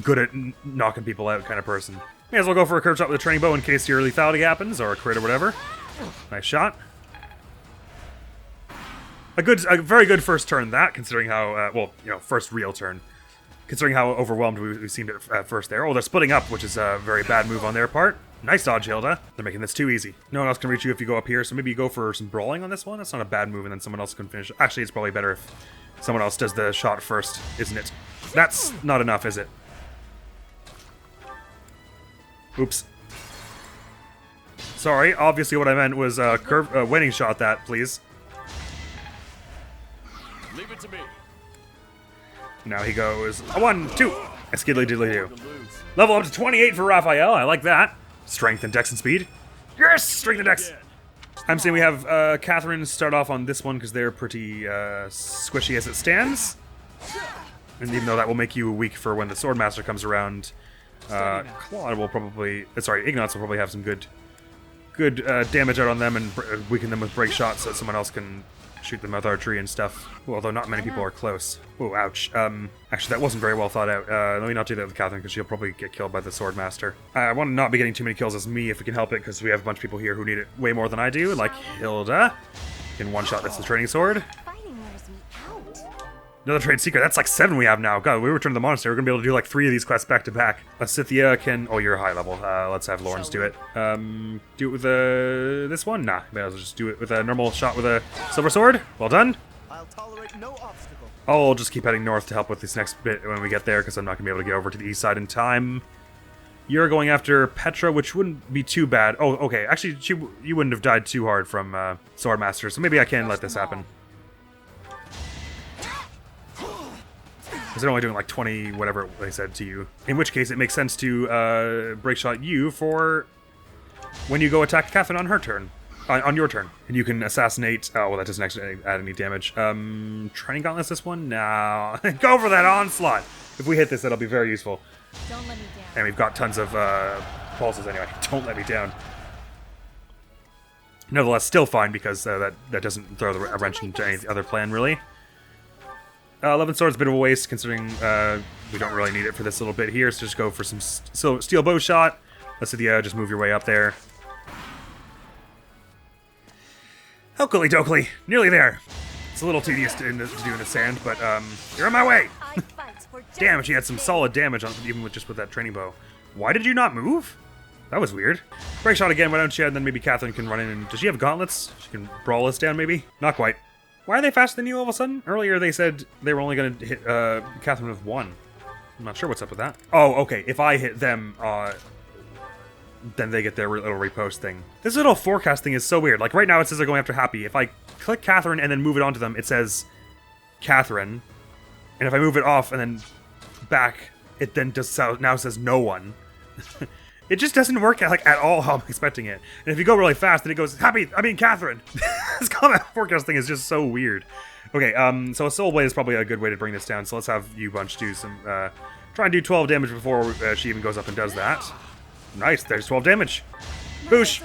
good at knocking people out kind of person. May as well go for a curve shot with a training bow in case your lethality happens, or a crit or whatever. Nice shot. A very good first turn, that, considering how, first real turn. Considering how overwhelmed we seemed at first there. Oh, they're splitting up, which is a very bad move on their part. Nice dodge, Hilda. They're making this too easy. No one else can reach you if you go up here, so maybe you go for some brawling on this one. That's not a bad move, and then someone else can finish. Actually, it's probably better if someone else does the shot first, isn't it? That's not enough, is it? Oops. Sorry, obviously what I meant was winning shot that, please. Leave it to me. Now he goes 1, 2. A skiddly diddly do. Level up to 28 for Raphael. I like that. Strength and dex and speed. Yes! Strength and dex. I'm saying we have Catherine start off on this one because they're pretty squishy as it stands. And even though that will make you weak for when the Swordmaster comes around, Claude will probably... Ignatz will probably have some good damage out on them and weaken them with break shots so someone else can shoot them with archery and stuff. Well, although not many people are close. Oh, ouch. Actually, that wasn't very well thought out. Let me not do that with Catherine because she'll probably get killed by the Swordmaster. I want to not be getting too many kills as me if we can help it because we have a bunch of people here who need it way more than I do, like Hilda. Can one-shot that's the training sword. Fighting wears me out. Another trade secret. That's like 7 we have now. God, we return to the monastery. We're going to be able to do like 3 of these quests back to back. Lysithea can... Oh, you're high level. Let's have Lorenz do it. Do it with this one? Nah. May as well just do it with a normal shot with a silver sword. Well done. I'll tolerate no obstacle. I'll just keep heading north to help with this next bit when we get there, because I'm not going to be able to get over to the east side in time. You're going after Petra, which wouldn't be too bad. Oh, okay. Actually, you wouldn't have died too hard from Swordmaster, so maybe I can let this happen. Because they're only doing like 20, whatever they said to you. In which case, it makes sense to break shot you for when you go attack Catherine on her turn. On your turn. And you can assassinate... Oh, well, that doesn't actually add any damage. Training Gauntlets this one? No. Go for that Onslaught! If we hit this, that'll be very useful. Don't let me down. And we've got tons of pulses anyway. Don't let me down. Nevertheless, still fine because that doesn't throw a wrench into any other plan, really. 11 Sword's a bit of a waste, considering we don't really need it for this little bit here, so just go for some steel bow shot. Let's see just move your way up there. Oakley dokley, nearly there. It's a little tedious to do in the sand, but you're on my way. Damn, she had some solid damage on even with that training bow. Why did you not move? That was weird. Break shot again, why don't you? And then maybe Catherine can run in and... Does she have gauntlets? She can brawl us down, maybe? Not quite. Why are they faster than you all of a sudden? Earlier they said they were only going to hit Catherine with 1. I'm not sure what's up with that. Oh, okay. If I hit them, then they get their little repost thing. This little forecast thing is so weird. Like, right now it says they're going after Hapi. If I click Catherine and then move it onto them, it says Catherine. And if I move it off and then back, it then just now says no one. It just doesn't work like at all how I'm expecting it. And if you go really fast, then it goes, Catherine. This combat forecast thing is just so weird. Okay, so a Soul Blade is probably a good way to bring this down. So let's have you bunch do some, try and do 12 damage before she even goes up and does that. Nice, there's 12 damage. Boosh.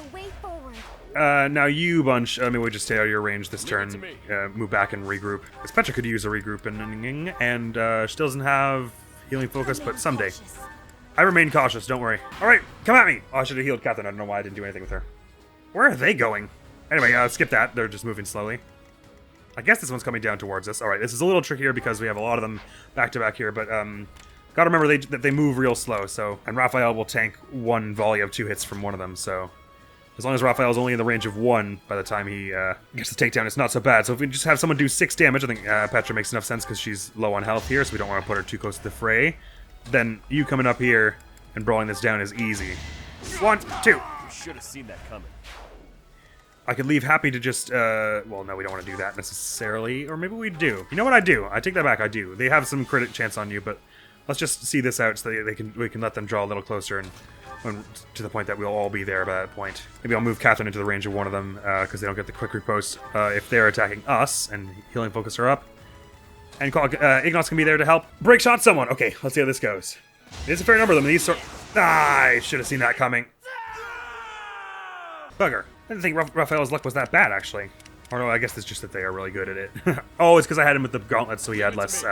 Now you bunch, maybe we'll just stay out of your range this turn. Move back and regroup. Petra could use a regroup and she doesn't have healing focus, but someday. I remain cautious, don't worry. Alright, come at me! Oh, I should have healed Catherine. I don't know why I didn't do anything with her. Where are they going? Anyway, skip that. They're just moving slowly. I guess this one's coming down towards us. Alright, this is a little trickier because we have a lot of them back-to-back here, but, gotta remember that they move real slow, so... And Raphael will tank 1 volley of 2 hits from one of them, so... As long as Raphael's only in the range of 1 by the time he, gets the takedown, it's not so bad. So if we just have someone do 6 damage, I think, Petra makes enough sense because she's low on health here, so we don't want to put her too close to the fray. Then you coming up here and brawling this down is easy. 1, 2. You should have seen that coming. I could leave Hapi to just, well, no, we don't want to do that necessarily. Or maybe we do. You know what? I do. I take that back. I do. They have some crit chance on you, but let's just see this out so that we can let them draw a little closer and to the point that we'll all be there by that point. Maybe I'll move Catherine into the range of one of them because they don't get the quick riposte if they're attacking us and healing focus her up. And Ignos can be there to help break shot someone. Okay, let's see how this goes. There's a fair number of them. These I should have seen that coming. Bugger. I didn't think Raphael's luck was that bad, actually. Or no, I guess it's just that they are really good at it. Oh, it's because I had him with the gauntlets, so he had less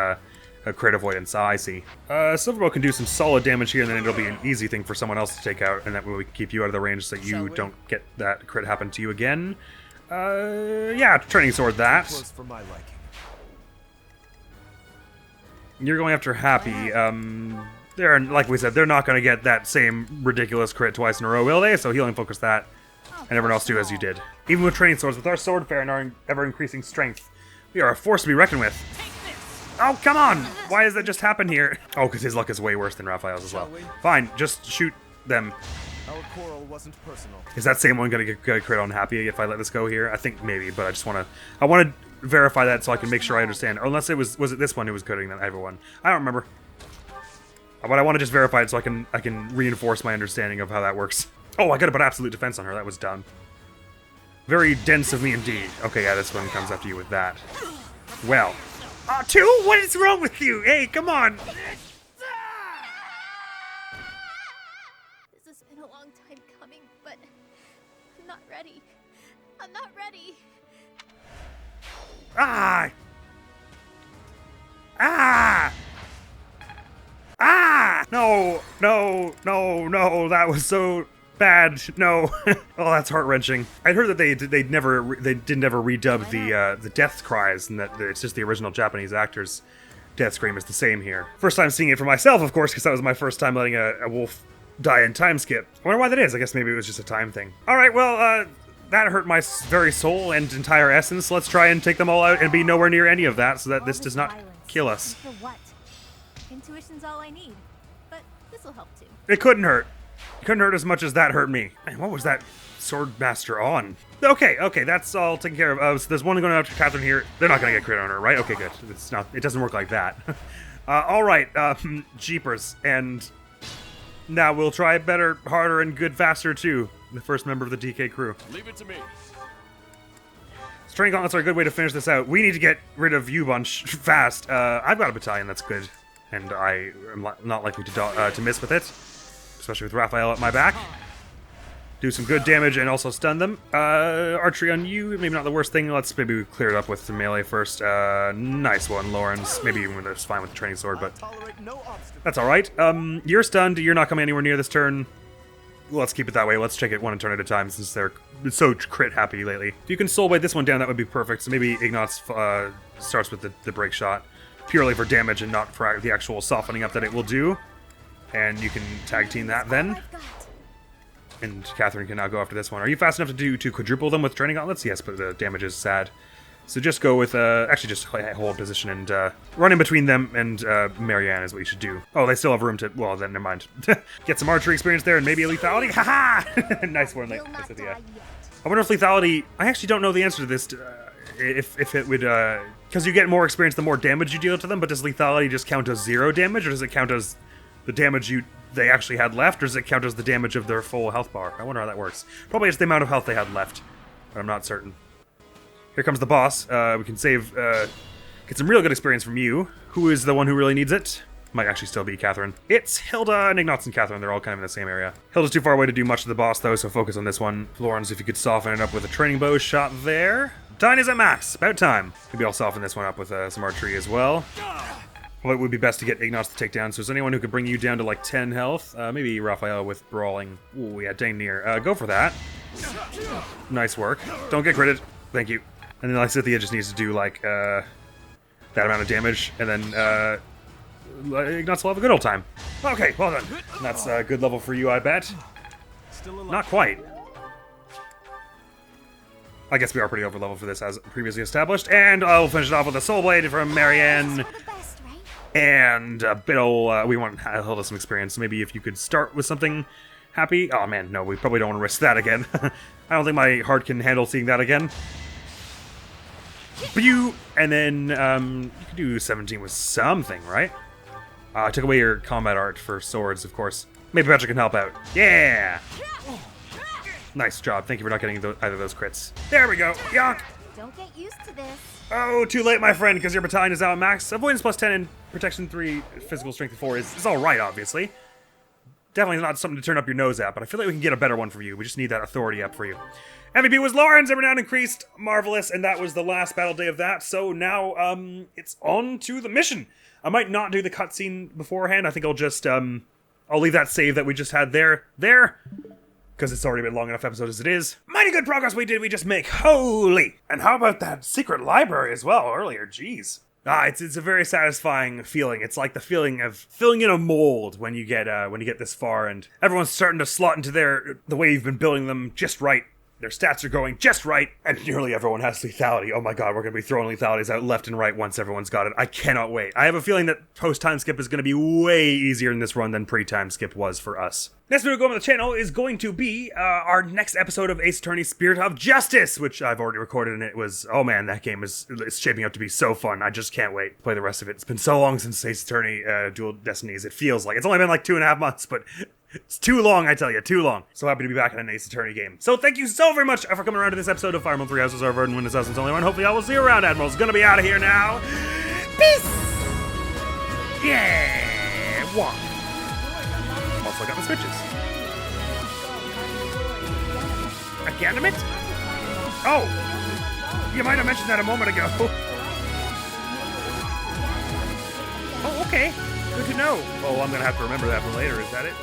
crit avoidance. I see. Silverbow can do some solid damage here, and then it'll be an easy thing for someone else to take out, and that way we can keep you out of the range so that you don't get that crit happen to you again. Yeah, training sword that. Close for my liking. You're going after Hapi. They're, like we said, they're not going to get that same ridiculous crit twice in a row, will they? So healing focus that, and everyone else do as you did. Even with training swords, with our sword fare and our ever-increasing strength, we are a force to be reckoned with. Oh, come on! Why does that just happen here? Oh, because his luck is way worse than Raphael's as well. Fine, just shoot them. Our quarrel wasn't personal. Is that same one going to get crit on Hapi if I let this go here? I think maybe, but I just want to... I want to verify that so I can make sure I understand. Or unless it was it this one who was critting everyone? I don't remember. But I want to just verify it so I can reinforce my understanding of how that works. Oh, I got to put absolute defense on her. That was dumb. Very dense of me indeed. Okay, yeah, this one comes after you with that. Well. 2? What is wrong with you? Hey, come on! This has been a long time coming, but I'm not ready. I'm not ready. Ah! Ah! Ah! No, no, no, no, that was so bad. No. Oh, that's heart-wrenching. I'd heard that they didn't ever redub the death cries, and that it's just the original Japanese actor's death scream is the same here. First time seeing it for myself, of course, because that was my first time letting a wolf die in time skip. I wonder why that is. I guess maybe it was just a time thing. All right, well, that hurt my very soul and entire essence. Let's try and take them all out and be nowhere near any of that so that this does not kill us. For what? Intuition's all I need, but this'll help too. It couldn't hurt. Couldn't hurt as much as that hurt me. Man, what was that Swordmaster on? Okay, that's all taken care of. So there's one going after Catherine here. They're not gonna get crit on her, right? Okay, good. It's not. It doesn't work like that. All right, jeepers, and now we'll try better, harder, and good faster too. The first member of the DK crew. Leave it to me. String gauntlets are a good way to finish this out. We need to get rid of you bunch fast. I've got a battalion that's good, and I am not likely to miss with it, especially with Raphael at my back. Do some good damage and also stun them. Archery on you, maybe not the worst thing. Let's maybe clear it up with the melee first. Nice one, Lawrence. Maybe even when it's fine with the training sword, but that's all right. You're stunned. You're not coming anywhere near this turn. Let's keep it that way. Let's check it one turn at a time since they're so crit happy lately. If you can soul blade this one down, that would be perfect. So maybe Ignatz starts with the break shot purely for damage and not for the actual softening up that it will do. And you can tag team that then. And Catherine can now go after this one. Are you fast enough to quadruple them with training gauntlets? Yes, but the damage is sad. So just go with, actually just hold position and run in between them and Marianne is what you should do. Oh, they still have room to, well then, never mind. Get some archery experience there and maybe a lethality. Haha! Nice one, nice idea. I wonder if lethality, I actually don't know the answer to this, if it would, because you get more experience the more damage you deal to them, but does lethality just count as 0 damage, or does it count as the damage they actually had left, or does it count as the damage of their full health bar? I wonder how that works. Probably it's the amount of health they had left, but I'm not certain. Here comes the boss. We can save, get some real good experience from you. Who is the one who really needs it? Might actually still be Catherine. It's Hilda and Ignatz and Catherine. They're all kind of in the same area. Hilda's too far away to do much to the boss, though, so focus on this one. Florence, if you could soften it up with a training bow shot there. Time is at max. About time. Maybe I'll soften this one up with some archery as well. Well, it would be best to get Ignatz to take down, so is anyone who could bring you down to like 10 health? Maybe Raphael with brawling. Ooh, yeah, dang near. Go for that. Nice work. Don't get critted. Thank you. And then Lysithea just needs to do like that amount of damage, and then Ignatz will have a good old time. Okay, well done. That's a good level for you, I bet. Not quite. I guess we are pretty over level for this, as previously established. And I'll finish it off with a Soul Blade from Marianne. And a bit of, we want Hilda some experience. So maybe if you could start with something Happy. Oh man, no, we probably don't want to risk that again. I don't think my heart can handle seeing that again. Pew! And then, you could do 17 with something, right? I took away your combat art for swords, of course. Maybe Patrick can help out. Yeah! Nice job. Thank you for not getting either of those crits. There we go. Yonk! Don't get used to this. Oh, too late, my friend, because your battalion is out at max. Avoidance plus 10 and protection 3, physical strength 4 is all right, obviously. Definitely not something to turn up your nose at, but I feel like we can get a better one for you. We just need that authority up for you. MVP was Lawrence, and renown increased. Marvelous, and that was the last battle day of that. So now, it's on to the mission. I might not do the cutscene beforehand. I think I'll just, I'll leave that save that we just had there, because it's already been long enough episode as it is. Mighty good progress we just make. Holy! And how about that secret library as well earlier? Jeez. It's a very satisfying feeling. It's like the feeling of filling in a mold when you get this far, and everyone's starting to slot into the way you've been building them just right. Their stats are going just right, and nearly everyone has lethality. Oh my god, we're going to be throwing lethalities out left and right once everyone's got it. I cannot wait. I have a feeling that post-time skip is going to be way easier in this run than pre-time skip was for us. Next video going on the channel is going to be our next episode of Ace Attorney Spirit of Justice, which I've already recorded, and it was, oh man, that game is shaping up to be so fun. I just can't wait to play the rest of it. It's been so long since Ace Attorney Dual Destinies. It feels like it's only been like 2.5 months, but it's too long, I tell you, too long. So happy to be back in an Ace Attorney game. So thank you so very much for coming around to this episode of Fire Emblem 3 Houses of Verdant when Assassin's Only One. Hopefully I will see you around. Admiral's gonna be out of here now. Peace! Yeah! Walk. Also got the switches. A Ganymede? Oh! You might have mentioned that a moment ago. Oh, okay. Good to know. Oh, I'm gonna have to remember that for later, is that it?